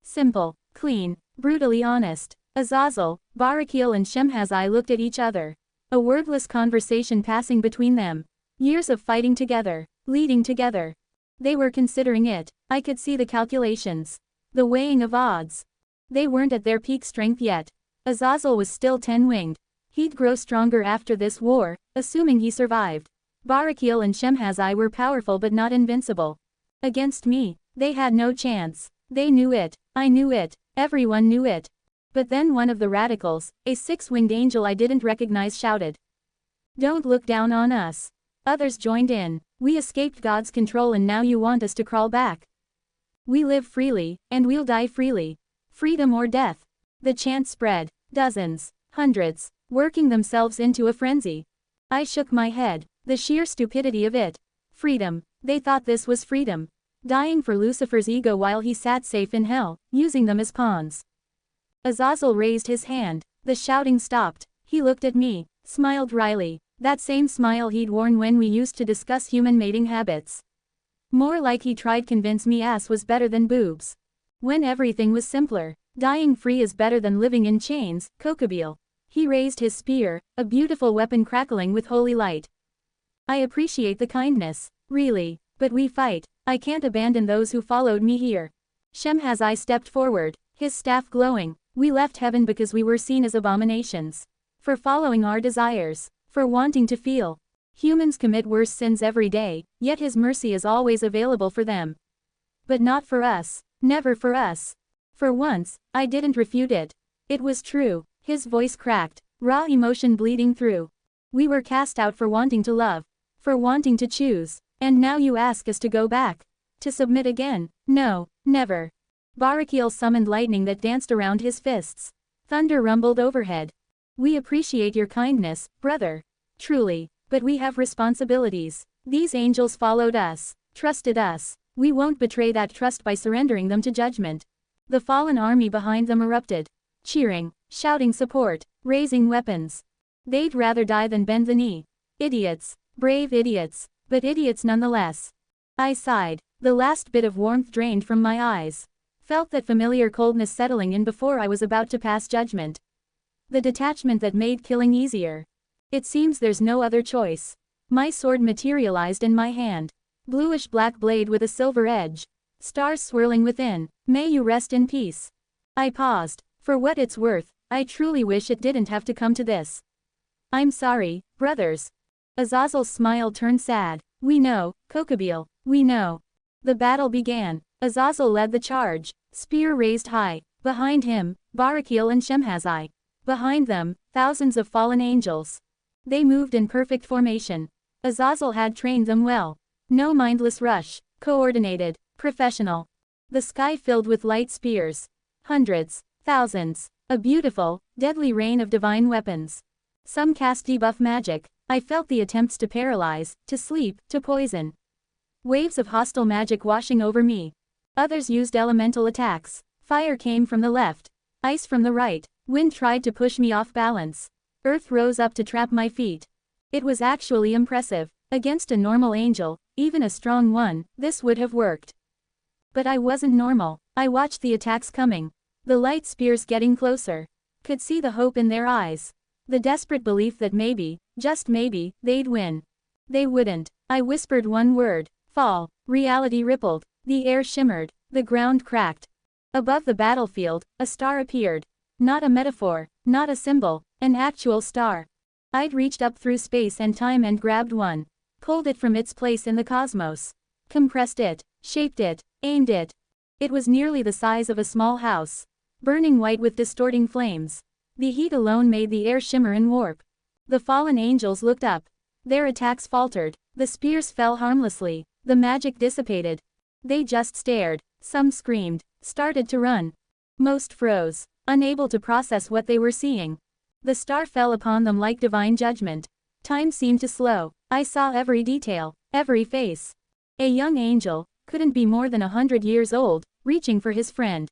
Simple, clean, brutally honest. Azazel, Barakil and Shemhazai looked at each other. A wordless conversation passing between them. Years of fighting together, leading together. They were considering it. I could see the calculations. The weighing of odds. They weren't at their peak strength yet. Azazel was still 10-winged. He'd grow stronger after this war, assuming he survived. Barakil and Shemhazai were powerful but not invincible. Against me, they had no chance. They knew it. I knew it. Everyone knew it. But then one of the radicals, a 6-winged angel I didn't recognize, shouted. Don't look down on us. Others joined in. We escaped God's control and now you want us to crawl back. We live freely, and we'll die freely. Freedom or death. The chant spread. Dozens, hundreds, working themselves into a frenzy. I shook my head. The sheer stupidity of it. Freedom. They thought this was freedom. Dying for Lucifer's ego while he sat safe in hell, using them as pawns. Azazel raised his hand. The shouting stopped. He looked at me, smiled wryly. That same smile he'd worn when we used to discuss human mating habits. More like he tried convince me ass was better than boobs. When everything was simpler. Dying free is better than living in chains, Kokabil. He raised his spear, a beautiful weapon crackling with holy light. I appreciate the kindness, really, but we fight. I can't abandon those who followed me here. Shemhazai stepped forward, his staff glowing. We left heaven because we were seen as abominations. For following our desires. For wanting to feel. Humans commit worse sins every day, yet his mercy is always available for them. But not for us. Never for us. For once, I didn't refute it. It was true. His voice cracked, raw emotion bleeding through. We were cast out for wanting to love. For wanting to choose. And now you ask us to go back. To submit again? No, never. Barakil summoned lightning that danced around his fists. Thunder rumbled overhead. We appreciate your kindness, brother. Truly. But we have responsibilities. These angels followed us, trusted us. We won't betray that trust by surrendering them to judgment. The fallen army behind them erupted. Cheering, shouting support, raising weapons. They'd rather die than bend the knee. Idiots. Brave idiots. But idiots nonetheless. I sighed. The last bit of warmth drained from my eyes. Felt that familiar coldness settling in before I was about to pass judgment. The detachment that made killing easier. It seems there's no other choice. My sword materialized in my hand. Bluish-black blade with a silver edge. Stars swirling within. May you rest in peace. I paused. For what it's worth, I truly wish it didn't have to come to this. I'm sorry, brothers. Azazel's smile turned sad. We know, Kokabil, we know. The battle began. Azazel led the charge. Spear raised high. Behind him, Barakil and Shemhazai. Behind them, thousands of fallen angels. They moved in perfect formation. Azazel had trained them well. No mindless rush. Coordinated. Professional. The sky filled with light spears. Hundreds. Thousands. A beautiful, deadly rain of divine weapons. Some cast debuff magic. I felt the attempts to paralyze, to sleep, to poison. Waves of hostile magic washing over me. Others used elemental attacks. Fire came from the left. Ice from the right. Wind tried to push me off balance. Earth rose up to trap my feet. It was actually impressive. Against a normal angel, even a strong one, this would have worked. But I wasn't normal. I watched the attacks coming. The light spears getting closer. Could see the hope in their eyes. The desperate belief that maybe, just maybe, they'd win. They wouldn't. I whispered one word. Fall. Reality rippled. The air shimmered. The ground cracked. Above the battlefield, a star appeared. Not a metaphor. Not a symbol. An actual star. I'd reached up through space and time and grabbed one. Pulled it from its place in the cosmos. Compressed it. Shaped it. Aimed it. It was nearly the size of a small house. Burning white with distorting flames. The heat alone made the air shimmer and warp. The fallen angels looked up. Their attacks faltered. The spears fell harmlessly. The magic dissipated. They just stared. Some screamed. Started to run. Most froze. Unable to process what they were seeing. The star fell upon them like divine judgment. Time seemed to slow. I saw every detail. Every face. A young angel, couldn't be more than 100 years old, reaching for his friend.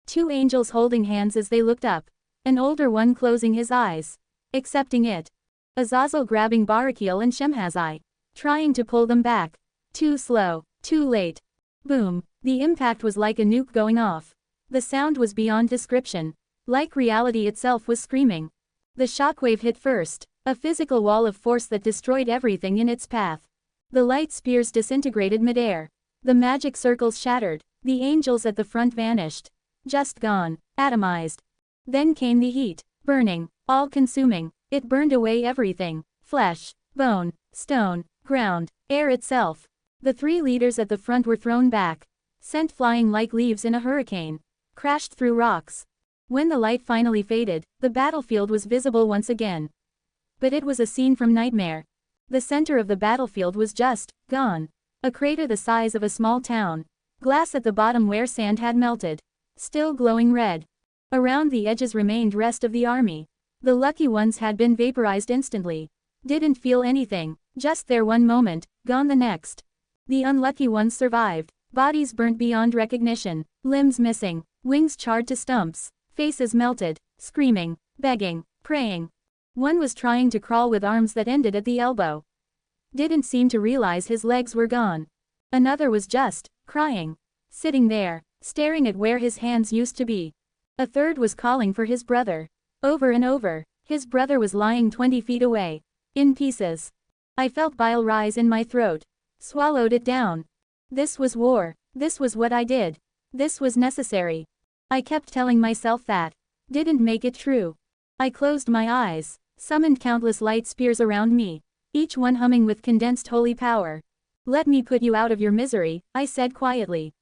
Two angels holding hands as they looked up. An older one closing his eyes. Accepting it. Azazel grabbing Barakiel and Shemhazai. Trying to pull them back. Too slow. Too late. Boom. The impact was like a nuke going off. The sound was beyond description. Like reality itself was screaming. The shockwave hit first. A physical wall of force that destroyed everything in its path. The light spears disintegrated midair. The magic circles shattered. The angels at the front vanished. Just gone. Atomized. Then came the heat. Burning. All-consuming. It burned away everything. Flesh. Bone. Stone. Ground. Air itself. The three leaders at the front were thrown back. Sent flying like leaves in a hurricane. Crashed through rocks. When the light finally faded, the battlefield was visible once again. But it was a scene from nightmare. The center of the battlefield was just gone. A crater the size of a small town. Glass at the bottom where sand had melted. Still glowing red. Around the edges remained rest of the army. The lucky ones had been vaporized instantly. Didn't feel anything, just there one moment, gone the next. The unlucky ones survived. Bodies burnt beyond recognition. Limbs missing. Wings charred to stumps. Faces melted. Screaming. Begging. Praying. One was trying to crawl with arms that ended at the elbow. Didn't seem to realize his legs were gone. Another was just crying. Sitting there, staring at where his hands used to be. A third was calling for his brother. Over and over. His brother was lying 20 feet away. In pieces. I felt bile rise in my throat. Swallowed it down. This was war. This was what I did. This was necessary. I kept telling myself that. Didn't make it true. I closed my eyes. Summoned countless light spears around me. Each one humming with condensed holy power. Let me put you out of your misery, I said quietly.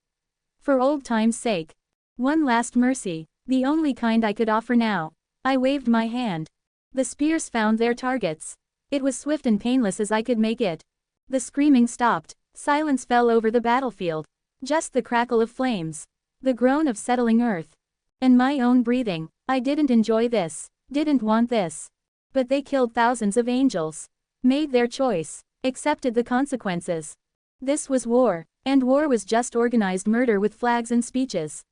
For old time's sake. One last mercy. The only kind I could offer now. I waved my hand. The spears found their targets. It was swift and painless as I could make it. The screaming stopped. Silence fell over the battlefield. Just the crackle of flames. The groan of settling earth. And my own breathing. I didn't enjoy this. Didn't want this. But they killed thousands of angels. Made their choice. Accepted the consequences. This was war. And war was just organized murder with flags and speeches.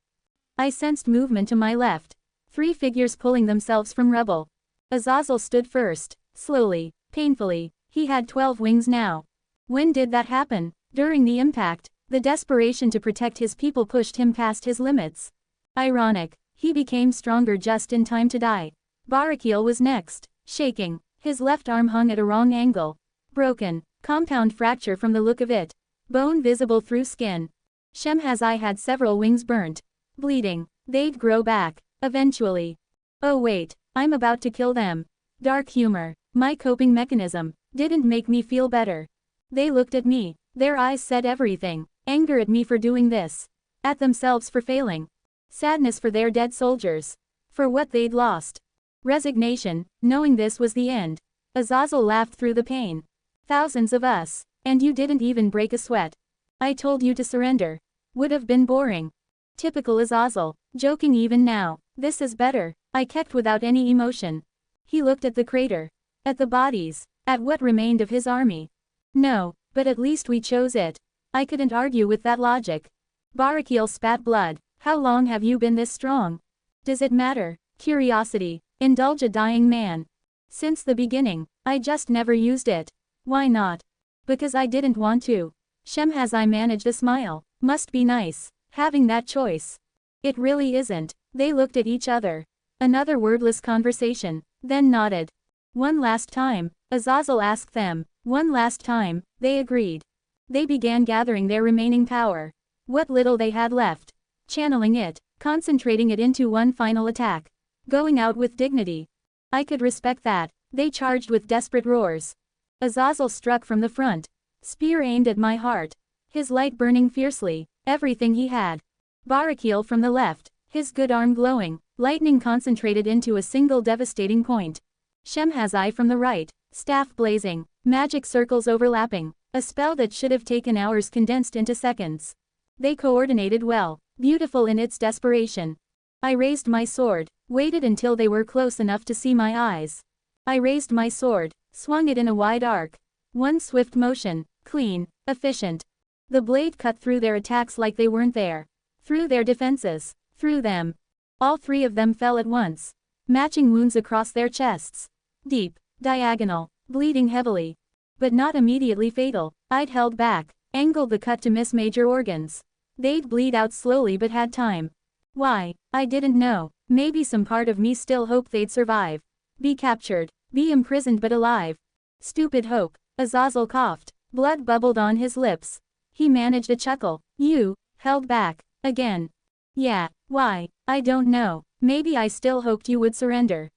I sensed movement to my left. 3 figures pulling themselves from rubble. Azazel stood first. Slowly. Painfully. He had 12 wings now. When did that happen? During the impact. The desperation to protect his people pushed him past his limits. Ironic. He became stronger just in time to die. Barakiel was next. Shaking. His left arm hung at a wrong angle. Broken. Compound fracture from the look of it. Bone visible through skin. Shemhazai had several wings burnt. Bleeding. They'd grow back. Eventually. Oh wait. I'm about to kill them. Dark humor. My coping mechanism. Didn't make me feel better. They looked at me. Their eyes said everything. Anger at me for doing this. At themselves for failing. Sadness for their dead soldiers. For what they'd lost. Resignation, knowing this was the end. Azazel laughed through the pain. Thousands of us. And you didn't even break a sweat. I told you to surrender. Would have been boring. Typical Azazel. Joking even now. This is better. I kept without any emotion. He looked at the crater. At the bodies. At what remained of his army. No, but at least we chose it. I couldn't argue with that logic. Barakiel spat blood. How long have you been this strong? Does it matter? Curiosity. Indulge a dying man. Since the beginning. I just never used it. Why not? Because I didn't want to. Shemhazai managed a smile. Must be nice. Having that choice. It really isn't. They looked at each other. Another wordless conversation. Then nodded. One last time. Azazel asked them. One last time. They agreed. They began gathering their remaining power. What little they had left. Channeling it. Concentrating it into one final attack. Going out with dignity. I could respect that. They charged with desperate roars. Azazel struck from the front. Spear aimed at my heart. His light burning fiercely. Everything he had. Barakiel from the left. His good arm glowing. Lightning concentrated into a single devastating point. Shemhazai from the right. Staff blazing. Magic circles overlapping. A spell that should have taken hours condensed into seconds. They coordinated well. Beautiful in its desperation. I raised my sword. Waited until they were close enough to see my eyes. I raised my sword. Swung it in a wide arc. One swift motion. Clean. Efficient. The blade cut through their attacks like they weren't there. Through their defenses. Through them. All three of them fell at once. Matching wounds across their chests. Deep. Diagonal. Bleeding heavily. But not immediately fatal. I'd held back. Angled the cut to miss major organs. They'd bleed out slowly but had time. Why? I didn't know. Maybe some part of me still hoped they'd survive. Be captured. Be imprisoned but alive. Stupid hope. Azazel coughed. Blood bubbled on his lips. He managed a chuckle. You, held back. Again. Yeah, why? I don't know. Maybe I still hoped you would surrender.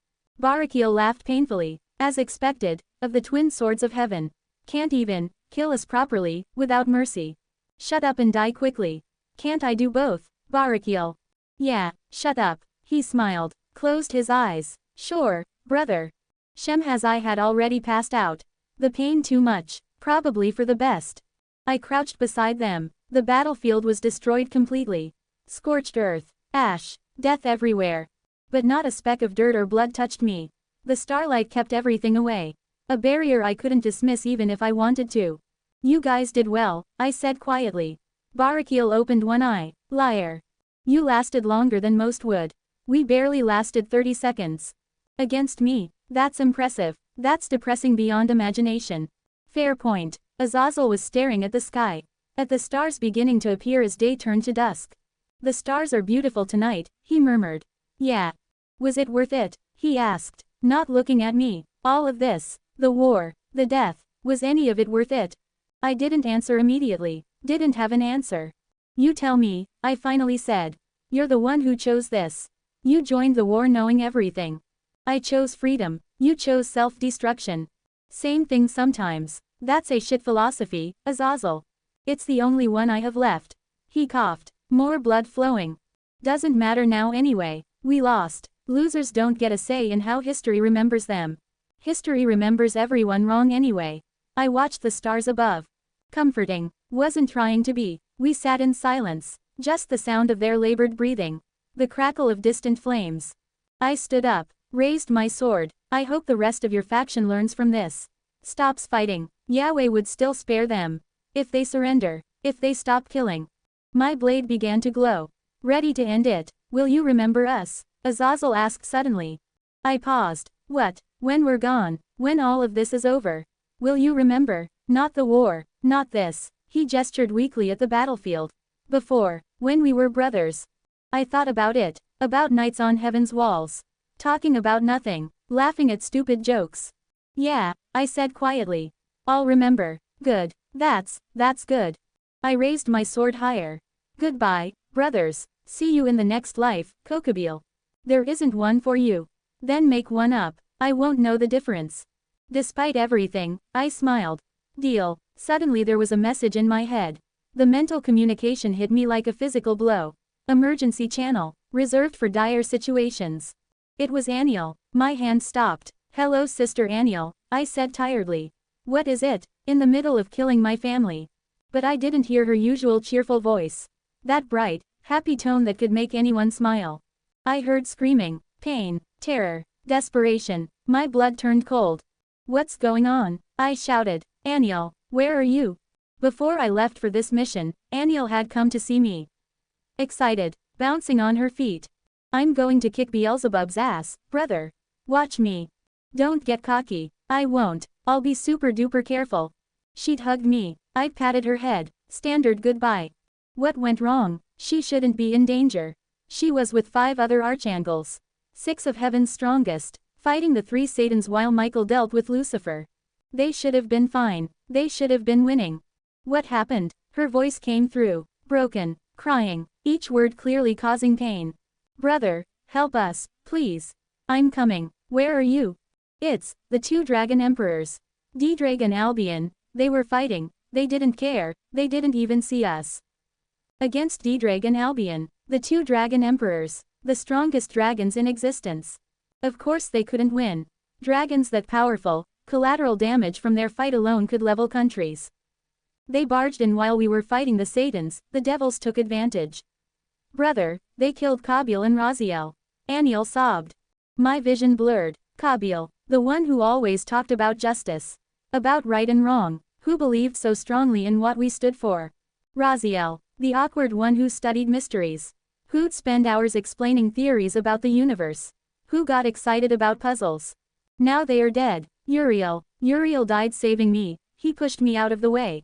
Barakiel laughed painfully. As expected, of the twin swords of heaven. Can't even, kill us properly, without mercy. Shut up and die quickly. Can't I do both? Barakiel. Yeah, shut up. He smiled. Closed his eyes. Sure, brother. Shemhazai had already passed out. The pain too much. Probably for the best. I crouched beside them. The battlefield was destroyed completely. Scorched earth. Ash. Death everywhere. But not a speck of dirt or blood touched me. The starlight kept everything away. A barrier I couldn't dismiss even if I wanted to. You guys did well, I said quietly. Barakiel opened one eye. Liar. You lasted longer than most would. We barely lasted 30 seconds. Against me. That's impressive. That's depressing beyond imagination. Fair point. Azazel was staring at the sky. At the stars beginning to appear as day turned to dusk. The stars are beautiful tonight, he murmured. Yeah. Was it worth it? He asked. Not looking at me. All of this. The war. The death. Was any of it worth it? I didn't answer immediately. Didn't have an answer. You tell me, I finally said. You're the one who chose this. You joined the war knowing everything. I chose freedom. You chose self-destruction. Same thing sometimes. That's a shit philosophy, Azazel. It's the only one I have left. He coughed. More blood flowing. Doesn't matter now anyway. We lost. Losers don't get a say in how history remembers them. History remembers everyone wrong anyway. I watched the stars above. Comforting. Wasn't trying to be. We sat in silence. Just the sound of their labored breathing. The crackle of distant flames. I stood up. Raised my sword. I hope the rest of your faction learns from this. Stops fighting. Yahweh would still spare them. If they surrender. If they stop killing. My blade began to glow. Ready to end it. Will you remember us? Azazel asked suddenly. I paused. What? When we're gone. When all of this is over. Will you remember? Not the war. Not this. He gestured weakly at the battlefield. Before. When we were brothers. I thought about it. About nights on heaven's walls. Talking about nothing. Laughing at stupid jokes. Yeah, I said quietly. I'll remember. Good. That's good. I raised my sword higher. Goodbye, brothers. See you in the next life, Kokabil. There isn't one for you. Then make one up. I won't know the difference. Despite everything, I smiled. Deal. Suddenly there was a message in my head. The mental communication hit me like a physical blow. Emergency channel. Reserved for dire situations. It was Aniel. My hand stopped. Hello Sister Aniel, I said tiredly. What is it? In the middle of killing my family. But I didn't hear her usual cheerful voice. That bright, happy tone that could make anyone smile. I heard screaming. Pain, terror, desperation. My blood turned cold. What's going on? I shouted. Aniel, where are you? Before I left for this mission, Aniel had come to see me. Excited, bouncing on her feet. I'm going to kick Beelzebub's ass, brother. Watch me. Don't get cocky. I won't. I'll be super duper careful. She'd hugged me. I patted her head. Standard goodbye. What went wrong? She shouldn't be in danger. She was with 5 other archangels. 6 of heaven's strongest, fighting the 3 Satans while Michael dealt with Lucifer. They should have been fine. They should have been winning. What happened? Her voice came through, broken, crying, each word clearly causing pain. Brother, help us, please. I'm coming. Where are you? It's the 2 Dragon Emperors. DxD and Albion. They were fighting. They didn't care. They didn't even see us. Against DxD and Albion, the 2 Dragon Emperors, the strongest dragons in existence. Of course they couldn't win. Dragons that powerful, collateral damage from their fight alone could level countries. They barged in while we were fighting the Satans. The devils took advantage. Brother, they killed Kabil and Raziel. Aniel sobbed. My vision blurred. Kabil, the one who always talked about justice. About right and wrong, who believed so strongly in what we stood for. Raziel, the awkward one who studied mysteries. Who'd spend hours explaining theories about the universe. Who got excited about puzzles. Now they are dead. Uriel died saving me. He pushed me out of the way.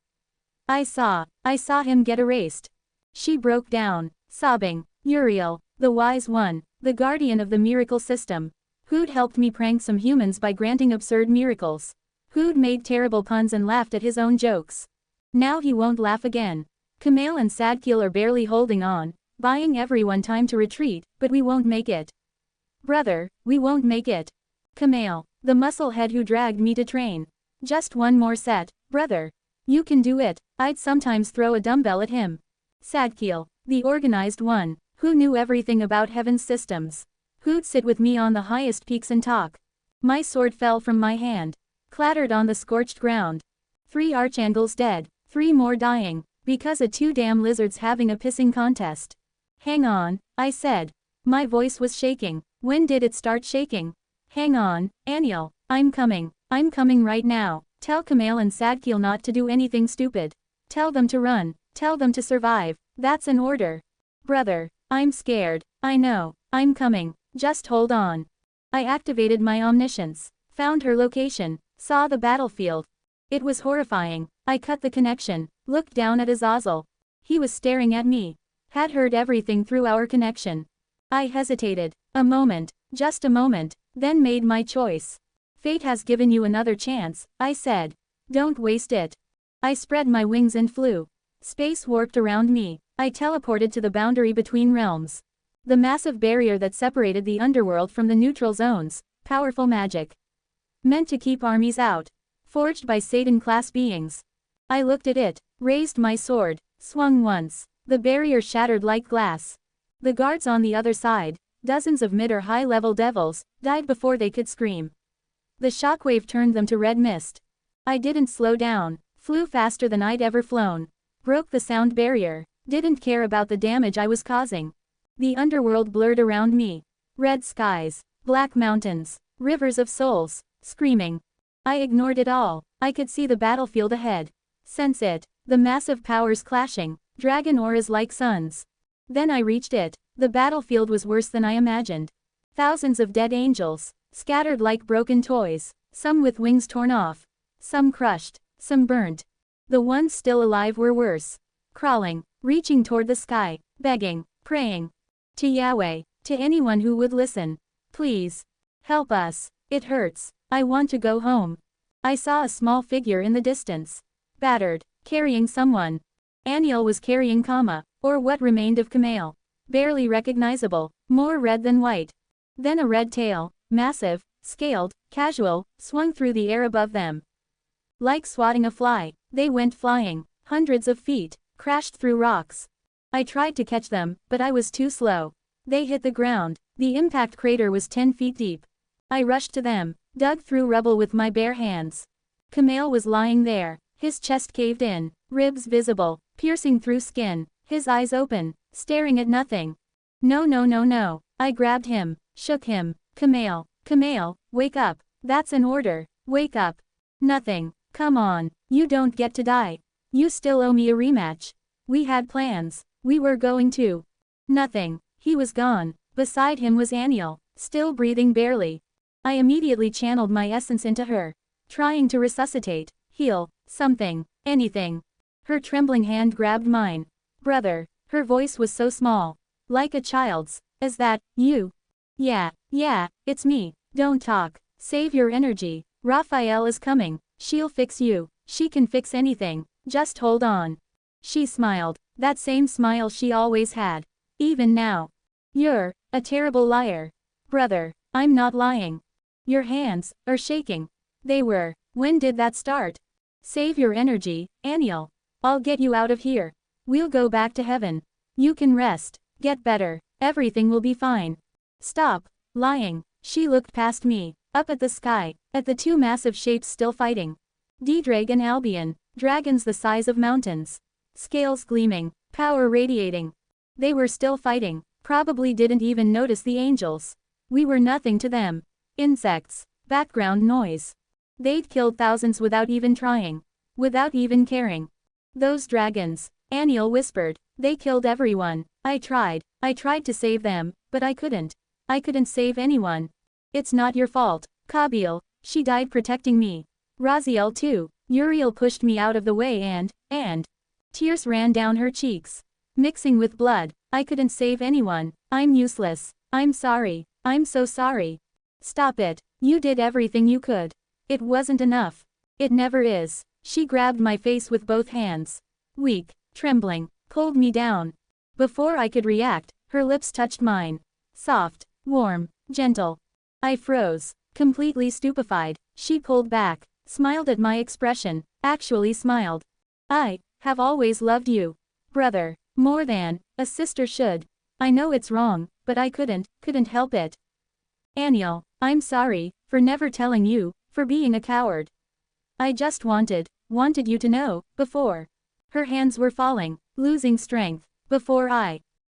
I saw him get erased. She broke down, sobbing. Uriel, the wise one, the guardian of the miracle system. Who'd helped me prank some humans by granting absurd miracles. Who'd made terrible puns and laughed at his own jokes. Now he won't laugh again. Kamal and Sadkiel are barely holding on, buying everyone time to retreat, but we won't make it. Brother, we won't make it. Kamal, the musclehead who dragged me to train. Just one more set, brother. You can do it. I'd sometimes throw a dumbbell at him. Sadkiel, the organized one, who knew everything about heaven's systems. Who'd sit with me on the highest peaks and talk. My sword fell from my hand. Clattered on the scorched ground. 3 archangels dead, 3 more dying, because of 2 damn lizards having a pissing contest. Hang on, I said. My voice was shaking. When did it start shaking? Hang on, Aniel, I'm coming right now. Tell Kamal and Sadkiel not to do anything stupid. Tell them to run, tell them to survive, that's an order. Brother, I'm scared, I know, I'm coming, just hold on. I activated my omniscience, found her location, saw the battlefield. It was horrifying. I cut the connection, looked down at Azazel. He was staring at me. Had heard everything through our connection. I hesitated, a moment, just a moment, then made my choice. Fate has given you another chance, I said. Don't waste it. I spread my wings and flew. Space warped around me. I teleported to the boundary between realms. The massive barrier that separated the underworld from the neutral zones. Powerful magic. Meant to keep armies out. Forged by Satan-class beings. I looked at it, raised my sword, swung once. The barrier shattered like glass. The guards on the other side, dozens of mid or high-level devils, died before they could scream. The shockwave turned them to red mist. I didn't slow down, flew faster than I'd ever flown. Broke the sound barrier, didn't care about the damage I was causing. The underworld blurred around me. Red skies, black mountains, rivers of souls, screaming. I ignored it all. I could see the battlefield ahead. Sense it, the massive powers clashing, dragon auras like suns. Then I reached it. The battlefield was worse than I imagined. Thousands of dead angels, scattered like broken toys, some with wings torn off, some crushed, some burnt. The ones still alive were worse. Crawling, reaching toward the sky, begging, praying. To Yahweh, to anyone who would listen. Please. Help us. It hurts. I want to go home. I saw a small figure in the distance. Battered, carrying someone. Aniel was carrying Kama, or what remained of Kamal. Barely recognizable, more red than white. Then a red tail, massive, scaled, casual, swung through the air above them. Like swatting a fly, they went flying, hundreds of feet, crashed through rocks. I tried to catch them, but I was too slow. They hit the ground. The impact crater was 10 feet deep. I rushed to them, dug through rubble with my bare hands. Kamal was lying there, his chest caved in, ribs visible, piercing through skin, his eyes open, staring at nothing. No. I grabbed him, Shook him. Kumail, wake up. That's an order. Wake up. Nothing. Come on. You don't get to die. You still owe me a rematch. We had plans. We were going to. Nothing. He was gone. Beside him was Aniel, still breathing barely. I immediately channeled my essence into her, trying to resuscitate, heal, something, anything. Her trembling hand grabbed mine. Brother. Her voice was so small. Like a child's. Is that you? Yeah, it's me. Don't talk. Save your energy. Raphael is coming. She'll fix you. She can fix anything. Just hold on. She smiled. That same smile she always had. Even now. You're a terrible liar. Brother, I'm not lying. Your hands are shaking. They were. When did that start? Save your energy, Aniel. I'll get you out of here. We'll go back to heaven. You can rest. Get better. Everything will be fine. Stop lying. She looked past me, up at the sky, at the two massive shapes still fighting. D-Drag and Albion, dragons the size of mountains. Scales gleaming, power radiating. They were still fighting, probably didn't even notice the angels. We were nothing to them. Insects. Background noise. They'd killed thousands without even trying. Without even caring. Those dragons, Aniel whispered, they killed everyone. I tried to save them, but I couldn't. I couldn't save anyone. It's not your fault, Kabil, she died protecting me. Raziel too. Uriel pushed me out of the way and tears ran down her cheeks, mixing with blood. I couldn't save anyone. I'm useless. I'm sorry. I'm so sorry. Stop it. You did everything you could. It wasn't enough. It never is. She grabbed my face with both hands. Weak, trembling, pulled me down. Before I could react, her lips touched mine. Soft, warm, gentle. I froze, completely stupefied. She pulled back, smiled at my expression, actually smiled. I have always loved you, brother, more than a sister should. I know it's wrong, but I couldn't help it. Aniel, I'm sorry for never telling you, for being a coward. I just wanted you to know, before. Her hands were falling, losing strength, before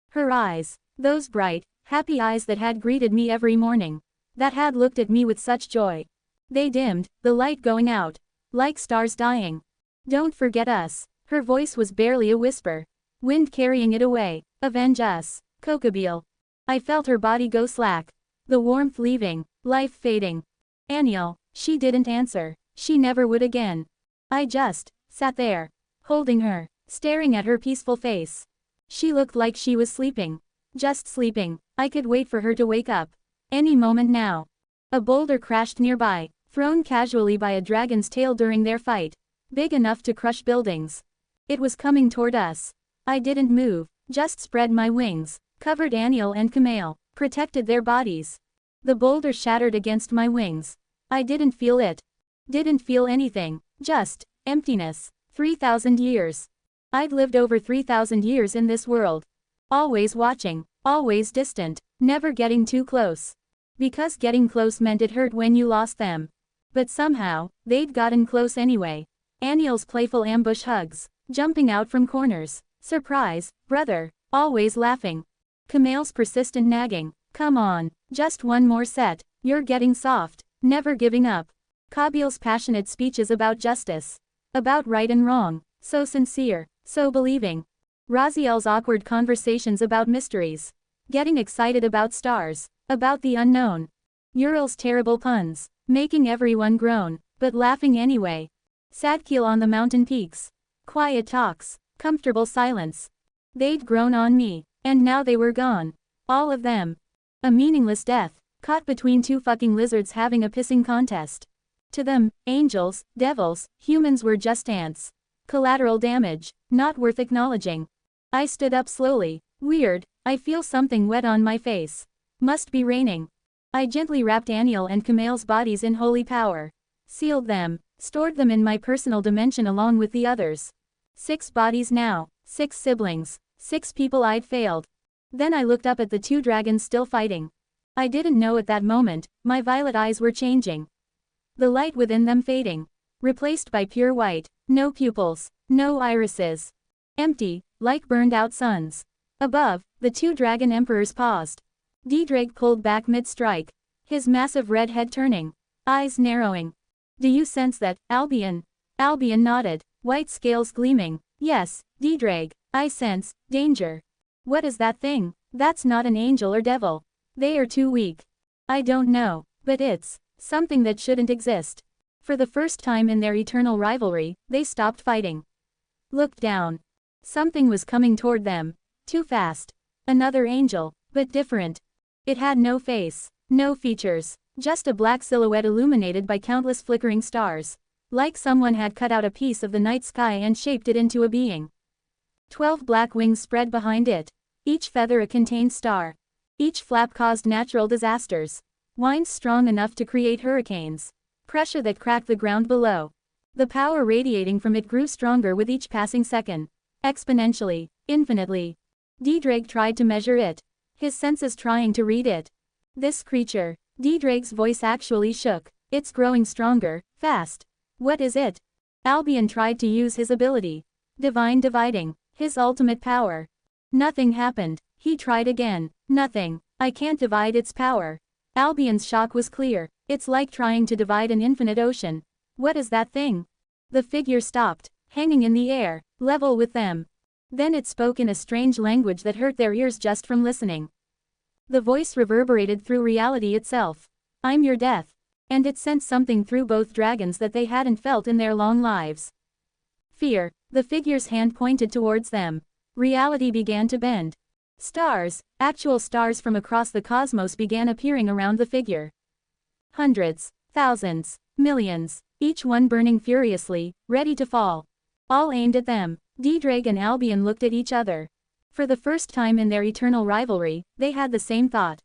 her eyes, those bright, happy eyes that had greeted me every morning, that had looked at me with such joy. They dimmed, the light going out, like stars dying. Don't forget us. Her voice was barely a whisper. Wind carrying it away. Avenge us, Kokabil. I felt her body go slack. The warmth leaving, life fading. Aniel, she didn't answer. She never would again. I just sat there, holding her, staring at her peaceful face. She looked like she was sleeping. Just sleeping. I could wait for her to wake up. Any moment now. A boulder crashed nearby, thrown casually by a dragon's tail during their fight. Big enough to crush buildings. It was coming toward us. I didn't move, just spread my wings, covered Aniel and Kumail, protected their bodies. The boulder shattered against my wings. I didn't feel it. Didn't feel anything, just emptiness. 3,000 years. I'd lived over 3,000 years in this world. Always watching, always distant, never getting too close. Because getting close meant it hurt when you lost them. But somehow, they'd gotten close anyway. Aniel's playful ambush hugs, jumping out from corners. Surprise, brother, always laughing. Kumail's persistent nagging. Come on, just one more set. You're getting soft, never giving up. Kabil's passionate speeches about justice. About right and wrong, so sincere, so believing. Raziel's awkward conversations about mysteries. Getting excited about stars, about the unknown. Uriel's terrible puns, making everyone groan, but laughing anyway. Sadkiel on the mountain peaks. Quiet talks, comfortable silence. They'd grown on me, and now they were gone. All of them. A meaningless death, caught between two fucking lizards having a pissing contest. To them, angels, devils, humans were just ants. Collateral damage, not worth acknowledging. I stood up slowly. Weird, I feel something wet on my face. Must be raining. I gently wrapped Aniel and Kumail's bodies in holy power. Sealed them, stored them in my personal dimension along with the others. 6 bodies now, 6 siblings, 6 people I'd failed. Then I looked up at the 2 dragons still fighting. I didn't know at that moment, my violet eyes were changing. The light within them fading. Replaced by pure white, no pupils, no irises. Empty, like burned out suns. Above, the 2 dragon emperors paused. DxD pulled back mid-strike, his massive red head turning, eyes narrowing. Do you sense that, Albion? Albion nodded, white scales gleaming. Yes, DxD, I sense danger. What is that thing? That's not an angel or devil. They are too weak. I don't know, but it's something that shouldn't exist. For the first time in their eternal rivalry, they stopped fighting. Looked down. Something was coming toward them. Too fast. Another angel, but different. It had no face, no features, just a black silhouette illuminated by countless flickering stars. Like someone had cut out a piece of the night sky and shaped it into a being. 12 black wings spread behind it. Each feather a contained star. Each flap caused natural disasters. Winds strong enough to create hurricanes. Pressure that cracked the ground below. The power radiating from it grew stronger with each passing second. Exponentially, infinitely. DxD tried to measure it. His senses trying to read it. This creature. DxD's voice actually shook. It's growing stronger, fast. What is it? Albion tried to use his ability. Divine dividing. His ultimate power. Nothing happened. He tried again. Nothing. I can't divide its power. Albion's shock was clear. It's like trying to divide an infinite ocean. What is that thing? The figure stopped, hanging in the air, level with them. Then it spoke in a strange language that hurt their ears just from listening. The voice reverberated through reality itself. I'm your death. And it sent something through both dragons that they hadn't felt in their long lives. Fear. The figure's hand pointed towards them. Reality began to bend. Stars, actual stars from across the cosmos began appearing around the figure. Hundreds, thousands, millions, each one burning furiously, ready to fall. All aimed at them. DxD and Albion looked at each other. For the first time in their eternal rivalry, they had the same thought.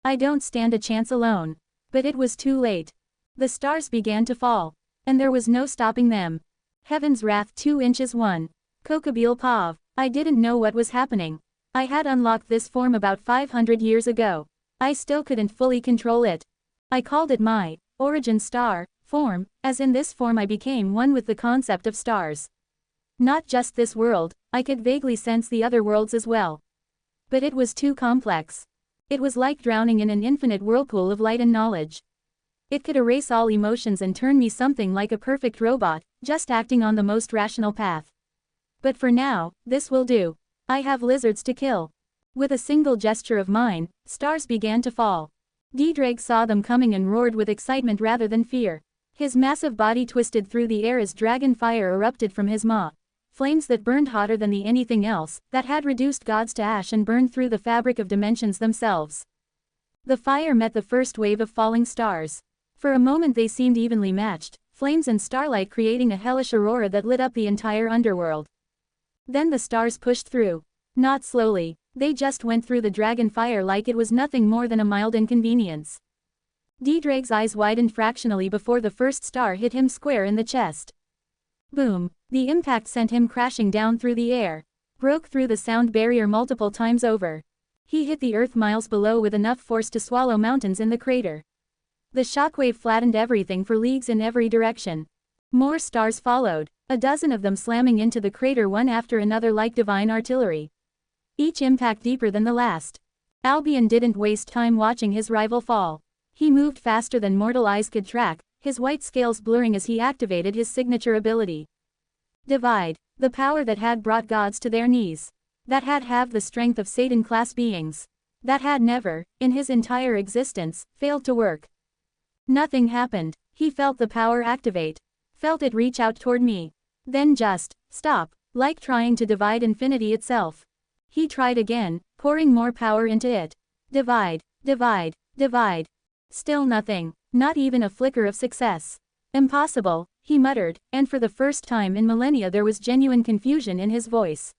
I don't stand a chance alone. But it was too late. The stars began to fall. And there was no stopping them. Heaven's wrath 2 inches 1. Kokabil Pav. I didn't know what was happening. I had unlocked this form about 500 years ago. I still couldn't fully control it. I called it my origin star form, as in this form I became one with the concept of stars. Not just this world, I could vaguely sense the other worlds as well. But it was too complex. It was like drowning in an infinite whirlpool of light and knowledge. It could erase all emotions and turn me something like a perfect robot, just acting on the most rational path. But for now, this will do. I have lizards to kill. With a single gesture of mine, stars began to fall. DxD saw them coming and roared with excitement rather than fear. His massive body twisted through the air as dragon fire erupted from his maw. Flames that burned hotter than the anything else, that had reduced gods to ash and burned through the fabric of dimensions themselves. The fire met the first wave of falling stars. For a moment they seemed evenly matched, flames and starlight creating a hellish aurora that lit up the entire underworld. Then the stars pushed through. Not slowly, they just went through the dragon fire like it was nothing more than a mild inconvenience. DxD's eyes widened fractionally before the first star hit him square in the chest. Boom. The impact sent him crashing down through the air. Broke through the sound barrier multiple times over. He hit the earth miles below with enough force to swallow mountains in the crater. The shockwave flattened everything for leagues in every direction. More stars followed, a dozen of them slamming into the crater one after another like divine artillery. Each impact deeper than the last. Albion didn't waste time watching his rival fall. He moved faster than mortal eyes could track, his white scales blurring as he activated his signature ability. Divide. The power that had brought gods to their knees. That had halved the strength of Satan-class beings. That had never, in his entire existence, failed to work. Nothing happened. He felt the power activate. Felt it reach out toward me. Then just stop, like trying to divide infinity itself. He tried again, pouring more power into it. Divide, divide, divide. Still nothing, not even a flicker of success. Impossible, he muttered, and for the first time in millennia there was genuine confusion in his voice.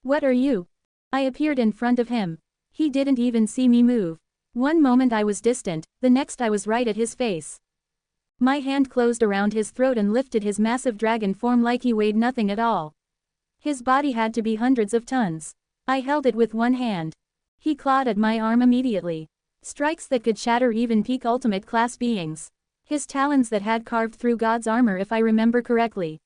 What are you? I appeared in front of him. He didn't even see me move. One moment I was distant, the next I was right at his face. My hand closed around his throat and lifted his massive dragon form like he weighed nothing at all. His body had to be hundreds of tons. I held it with one hand. He clawed at my arm immediately. Strikes that could shatter even peak ultimate class beings. His talons that had carved through God's armor if I remember correctly.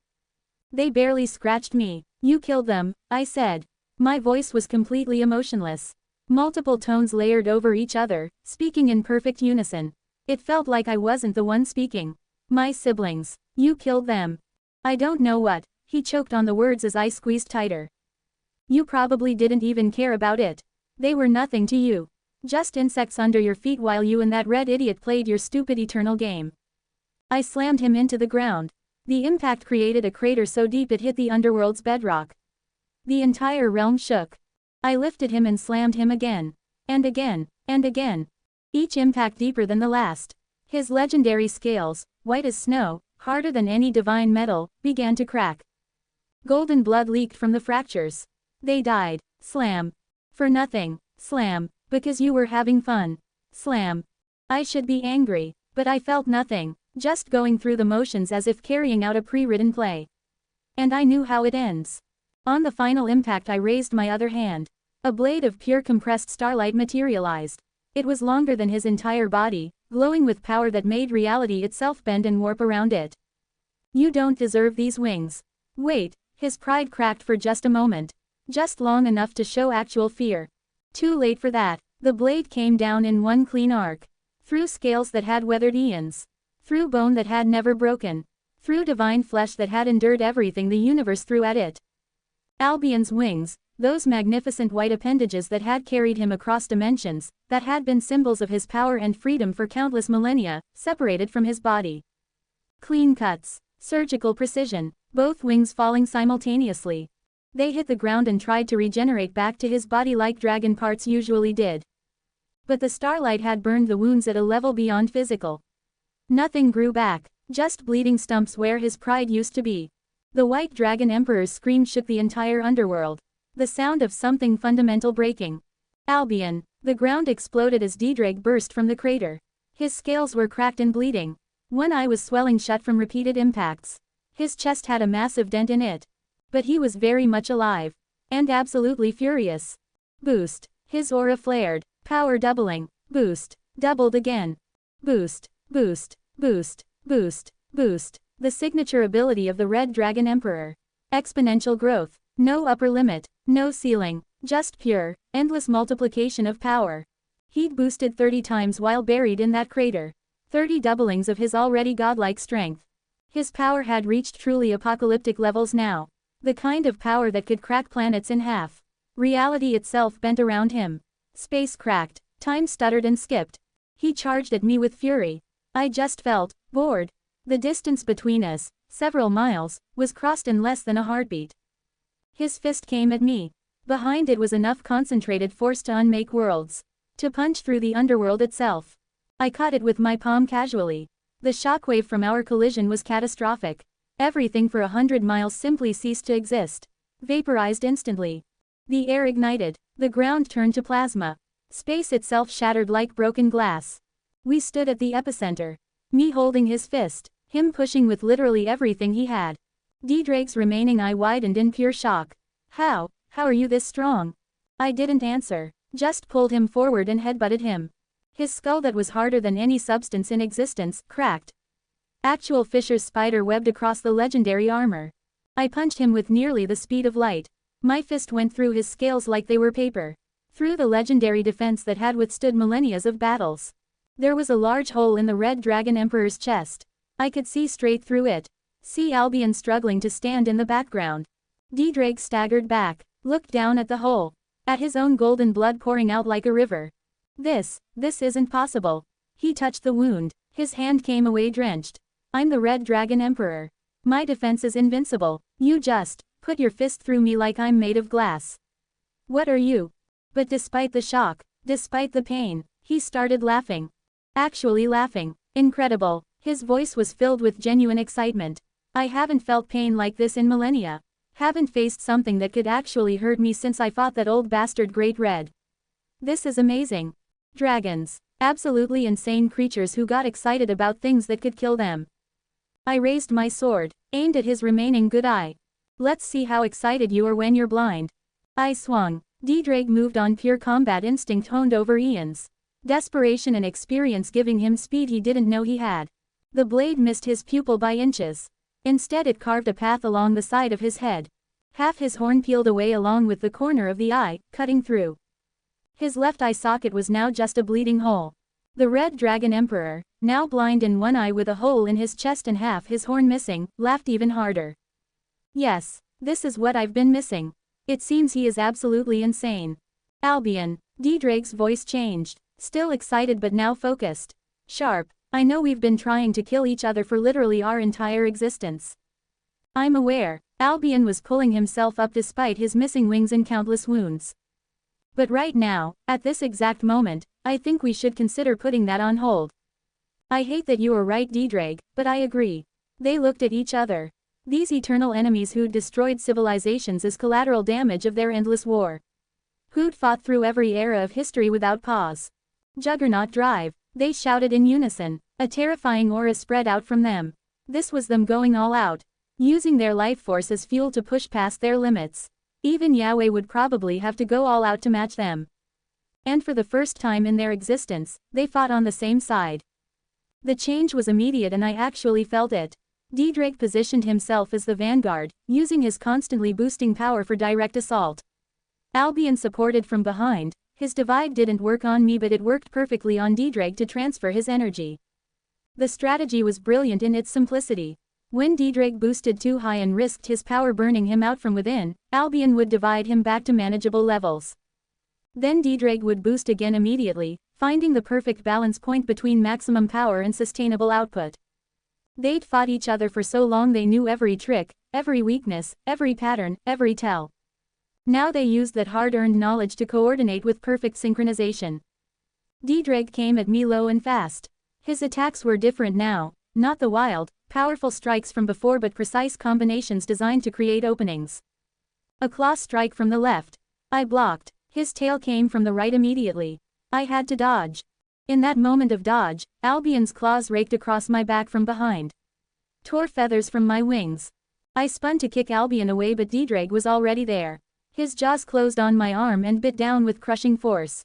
They barely scratched me. You killed them, I said. My voice was completely emotionless. Multiple tones layered over each other, speaking in perfect unison. It felt like I wasn't the one speaking. My siblings. You killed them. I don't know what. He choked on the words as I squeezed tighter. You probably didn't even care about it. They were nothing to you. Just insects under your feet while you and that red idiot played your stupid eternal game. I slammed him into the ground. The impact created a crater so deep it hit the underworld's bedrock. The entire realm shook. I lifted him and slammed him again. And again. And again. Each impact deeper than the last. His legendary scales, white as snow, harder than any divine metal, began to crack. Golden blood leaked from the fractures. They died. Slam. For nothing. Slam. Because you were having fun. Slam. I should be angry, but I felt nothing, just going through the motions as if carrying out a pre-written play. And I knew how it ends. On the final impact I raised my other hand. A blade of pure compressed starlight materialized. It was longer than his entire body, glowing with power that made reality itself bend and warp around it. You don't deserve these wings. Wait, his pride cracked for just a moment. Just long enough to show actual fear. Too late for that. The blade came down in one clean arc. Through scales that had weathered eons. Through bone that had never broken. Through divine flesh that had endured everything the universe threw at it. Albion's wings, those magnificent white appendages that had carried him across dimensions, that had been symbols of his power and freedom for countless millennia, separated from his body. Clean cuts. Surgical precision. Both wings falling simultaneously. They hit the ground and tried to regenerate back to his body like dragon parts usually did. But the starlight had burned the wounds at a level beyond physical. Nothing grew back, just bleeding stumps where his pride used to be. The White Dragon Emperor's scream shook the entire underworld. The sound of something fundamental breaking. Albion. The ground exploded as DxD burst from the crater. His scales were cracked and bleeding. One eye was swelling shut from repeated impacts. His chest had a massive dent in it. But he was very much alive. And absolutely furious. Boost. His aura flared. Power doubling. Boost. Doubled again. Boost. Boost. Boost. Boost. Boost. The signature ability of the Red Dragon Emperor. Exponential growth. No upper limit. No ceiling. Just pure, endless multiplication of power. He'd boosted 30 times while buried in that crater. 30 doublings of his already godlike strength. His power had reached truly apocalyptic levels now. The kind of power that could crack planets in half. Reality itself bent around him. Space cracked. Time stuttered and skipped. He charged at me with fury. I just felt bored. The distance between us, several miles, was crossed in less than a heartbeat. His fist came at me. Behind it was enough concentrated force to unmake worlds. To punch through the underworld itself. I caught it with my palm casually. The shockwave from our collision was catastrophic. Everything for 100 miles simply ceased to exist. Vaporized instantly. The air ignited. The ground turned to plasma. Space itself shattered like broken glass. We stood at the epicenter. Me holding his fist. Him pushing with literally everything he had. DxD's remaining eye widened in pure shock. How are you this strong? I didn't answer. Just pulled him forward and headbutted him. His skull that was harder than any substance in existence, cracked. Actual fissures spider webbed across the legendary armor. I punched him with nearly the speed of light. My fist went through his scales like they were paper. Through the legendary defense that had withstood millennia of battles. There was a large hole in the Red Dragon Emperor's chest. I could see straight through it. See Albion struggling to stand in the background. DxD staggered back, looked down at the hole. At his own golden blood pouring out like a river. This isn't possible. He touched the wound. His hand came away drenched. I'm the Red Dragon Emperor. My defense is invincible. You just put your fist through me like I'm made of glass. What are you? But despite the shock, despite the pain, he started laughing. Actually laughing. Incredible. His voice was filled with genuine excitement. I haven't felt pain like this in millennia. Haven't faced something that could actually hurt me since I fought that old bastard Great Red. This is amazing. Dragons. Absolutely insane creatures who got excited about things that could kill them. I raised my sword, aimed at his remaining good eye. Let's see how excited you are when you're blind. I swung. DxD moved on pure combat instinct honed over eons. Desperation and experience giving him speed he didn't know he had. The blade missed his pupil by inches. Instead it carved a path along the side of his head. Half his horn peeled away along with the corner of the eye, cutting through. His left eye socket was now just a bleeding hole. The Red Dragon Emperor, now blind in one eye with a hole in his chest and half his horn missing, laughed even harder. Yes, this is what I've been missing. It seems he is absolutely insane. Albion. D-Drake's voice changed, still excited but now focused. Sharp, I know we've been trying to kill each other for literally our entire existence. I'm aware. Albion was pulling himself up despite his missing wings and countless wounds. But right now, at this exact moment, I think we should consider putting that on hold. I hate that you are right, D-Drake, but I agree. They looked at each other. These eternal enemies who'd destroyed civilizations as collateral damage of their endless war. Who'd fought through every era of history without pause. Juggernaut drive, they shouted in unison. A terrifying aura spread out from them. This was them going all out. Using their life force as fuel to push past their limits. Even Yahweh would probably have to go all out to match them. And for the first time in their existence, they fought on the same side. The change was immediate and I actually felt it. D-Drake positioned himself as the vanguard, using his constantly boosting power for direct assault. Albion supported from behind. His divide didn't work on me but it worked perfectly on D-Drake to transfer his energy. The strategy was brilliant in its simplicity. When D-Drake boosted too high and risked his power burning him out from within, Albion would divide him back to manageable levels. Then D-Drake would boost again immediately, finding the perfect balance point between maximum power and sustainable output. They'd fought each other for so long they knew every trick, every weakness, every pattern, every tell. Now they used that hard-earned knowledge to coordinate with perfect synchronization. D-Drake came at me low and fast. His attacks were different now, not the wild, powerful strikes from before but precise combinations designed to create openings. A claw strike from the left. I blocked. His tail came from the right immediately. I had to dodge. In that moment of dodge, Albion's claws raked across my back from behind. Tore feathers from my wings. I spun to kick Albion away but D-Drake was already there. His jaws closed on my arm and bit down with crushing force.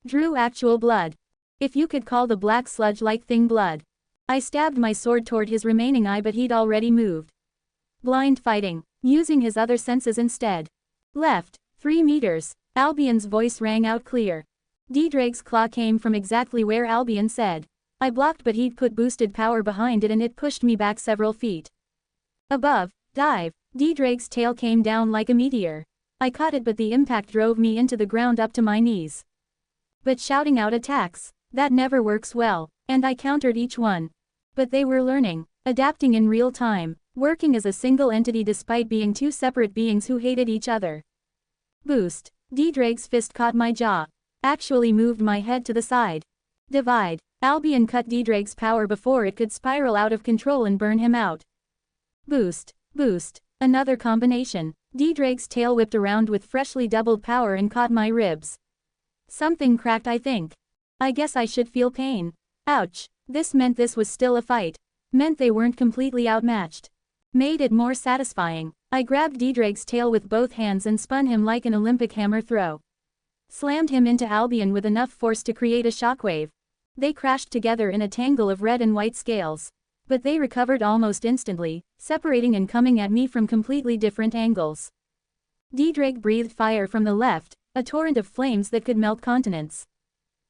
Drew actual blood. If you could call the black sludge-like thing blood. I stabbed my sword toward his remaining eye but he'd already moved. Blind fighting. Using his other senses instead. Left. 3 meters. Albion's voice rang out clear. D-Drake's claw came from exactly where Albion said. I blocked but he'd put boosted power behind it and it pushed me back several feet. Above. Dive. D-Drake's tail came down like a meteor. I caught it but the impact drove me into the ground up to my knees. But shouting out attacks. That never works well. And I countered each one. But they were learning, adapting in real time, working as a single entity despite being two separate beings who hated each other. Boost. D-Drake's fist caught my jaw. Actually moved my head to the side. Divide. Albion cut D-Drake's power before it could spiral out of control and burn him out. Boost. Boost. Another combination. D-Drake's tail whipped around with freshly doubled power and caught my ribs. Something cracked, I think. I guess I should feel pain. Ouch. This meant this was still a fight. Meant they weren't completely outmatched. Made it more satisfying. I grabbed D-Drake's tail with both hands and spun him like an Olympic hammer throw. Slammed him into Albion with enough force to create a shockwave. They crashed together in a tangle of red and white scales. But they recovered almost instantly, separating and coming at me from completely different angles. D-Drake breathed fire from the left, a torrent of flames that could melt continents.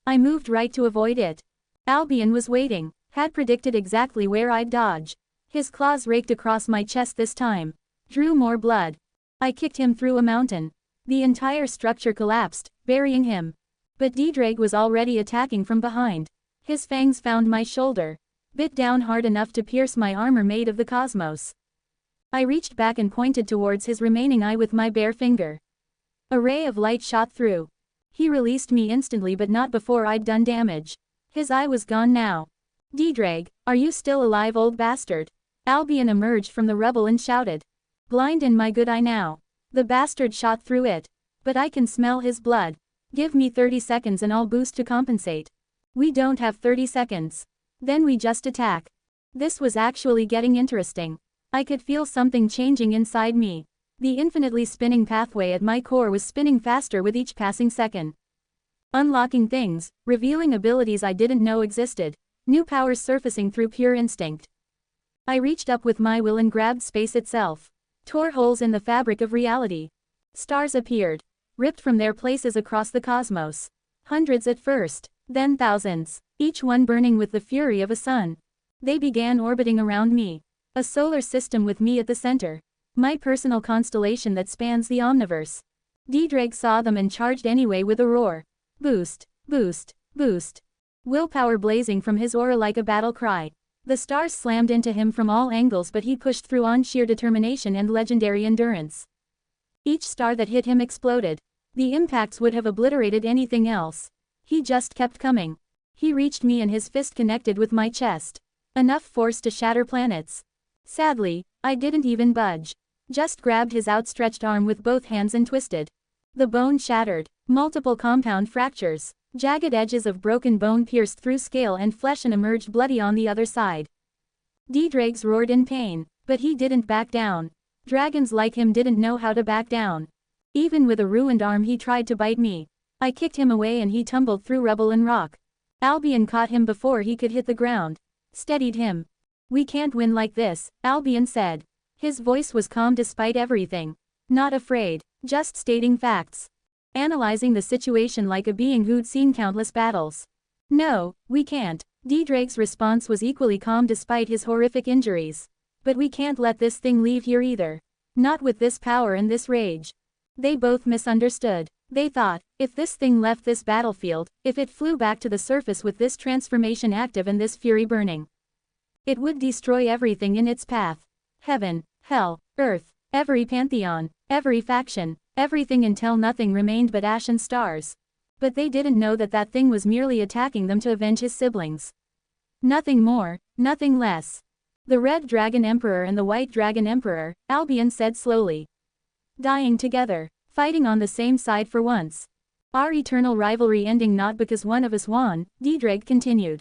I moved right to avoid it. Albion was waiting, had predicted exactly where I'd dodge. His claws raked across my chest this time. Drew more blood. I kicked him through a mountain. The entire structure collapsed, burying him. But D-Drake was already attacking from behind. His fangs found my shoulder. Bit down hard enough to pierce my armor made of the cosmos. I reached back and pointed towards his remaining eye with my bare finger. A ray of light shot through. He released me instantly but not before I'd done damage. His eye was gone now. D-Drake, are you still alive, old bastard? Albion emerged from the rubble and shouted. Blind in my good eye now. The bastard shot through it. But I can smell his blood. Give me 30 seconds and I'll boost to compensate. We don't have 30 seconds. Then we just attack. This was actually getting interesting. I could feel something changing inside me. The infinitely spinning pathway at my core was spinning faster with each passing second. Unlocking things, revealing abilities I didn't know existed, new powers surfacing through pure instinct. I reached up with my will and grabbed space itself. Tore holes in the fabric of reality. Stars appeared. ripped from their places across the cosmos. Hundreds at first, then thousands, each one burning with the fury of a sun. They began orbiting around me. A solar system with me at the center. My personal constellation that spans the omniverse. DxD saw them and charged anyway with a roar. Boost, boost, boost. Willpower blazing from his aura like a battle cry. The stars slammed into him from all angles, but he pushed through on sheer determination and legendary endurance. Each star that hit him exploded. The impacts would have obliterated anything else. He just kept coming. He reached me and his fist connected with my chest. Enough force to shatter planets. Sadly, I didn't even budge. Just grabbed his outstretched arm with both hands and twisted. The bone shattered. Multiple compound fractures. Jagged edges of broken bone pierced through scale and flesh and emerged bloody on the other side. DxD roared in pain, but he didn't back down. Dragons like him didn't know how to back down. Even with a ruined arm he tried to bite me. I kicked him away and he tumbled through rubble and rock. Albion caught him before he could hit the ground. Steadied him. "We can't win like this," Albion said. His voice was calm despite everything. Not afraid, just stating facts. Analyzing the situation like a being who'd seen countless battles. "No, we can't." DxD's response was equally calm despite his horrific injuries. "But we can't let this thing leave here either. Not with this power and this rage." They both misunderstood. They thought, if this thing left this battlefield, if it flew back to the surface with this transformation active and this fury burning, it would destroy everything in its path. Heaven, hell, earth, every pantheon, every faction, everything until nothing remained but ash and stars. But they didn't know that that thing was merely attacking them to avenge his siblings. Nothing more, nothing less. "The Red Dragon Emperor and the White Dragon Emperor," Albion said slowly. "Dying together, fighting on the same side for once. Our eternal rivalry ending not because one of us won," DxD continued,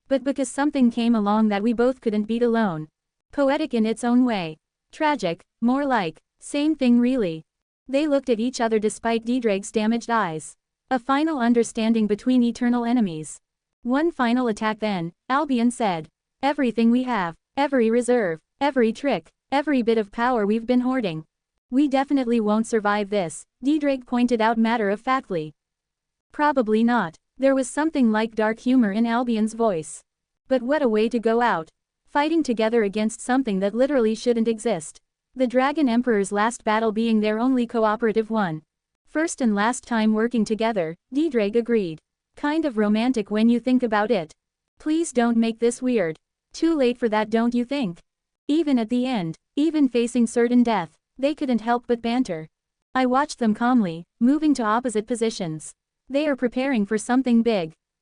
"but because something came along that we both couldn't beat alone. Poetic in its own way. Tragic, more like. Same thing really." They looked at each other despite DxD's damaged eyes. A final understanding between eternal enemies. "One final attack then," Albion said. "Everything we have, every reserve, every trick, every bit of power we've been hoarding. We definitely won't survive this," DxD pointed out matter-of-factly. "Probably not." There was something like dark humor in Albion's voice. "But what a way to go out. Fighting together against something that literally shouldn't exist. The Dragon Emperor's last battle being their only cooperative one. First and last time working together," DxD agreed. "Kind of romantic when you think about it. Please don't make this weird. Too late for that, don't you think?" Even at the end, even facing certain death, they couldn't help but banter. I watched them calmly, moving to opposite positions. They are preparing for something big.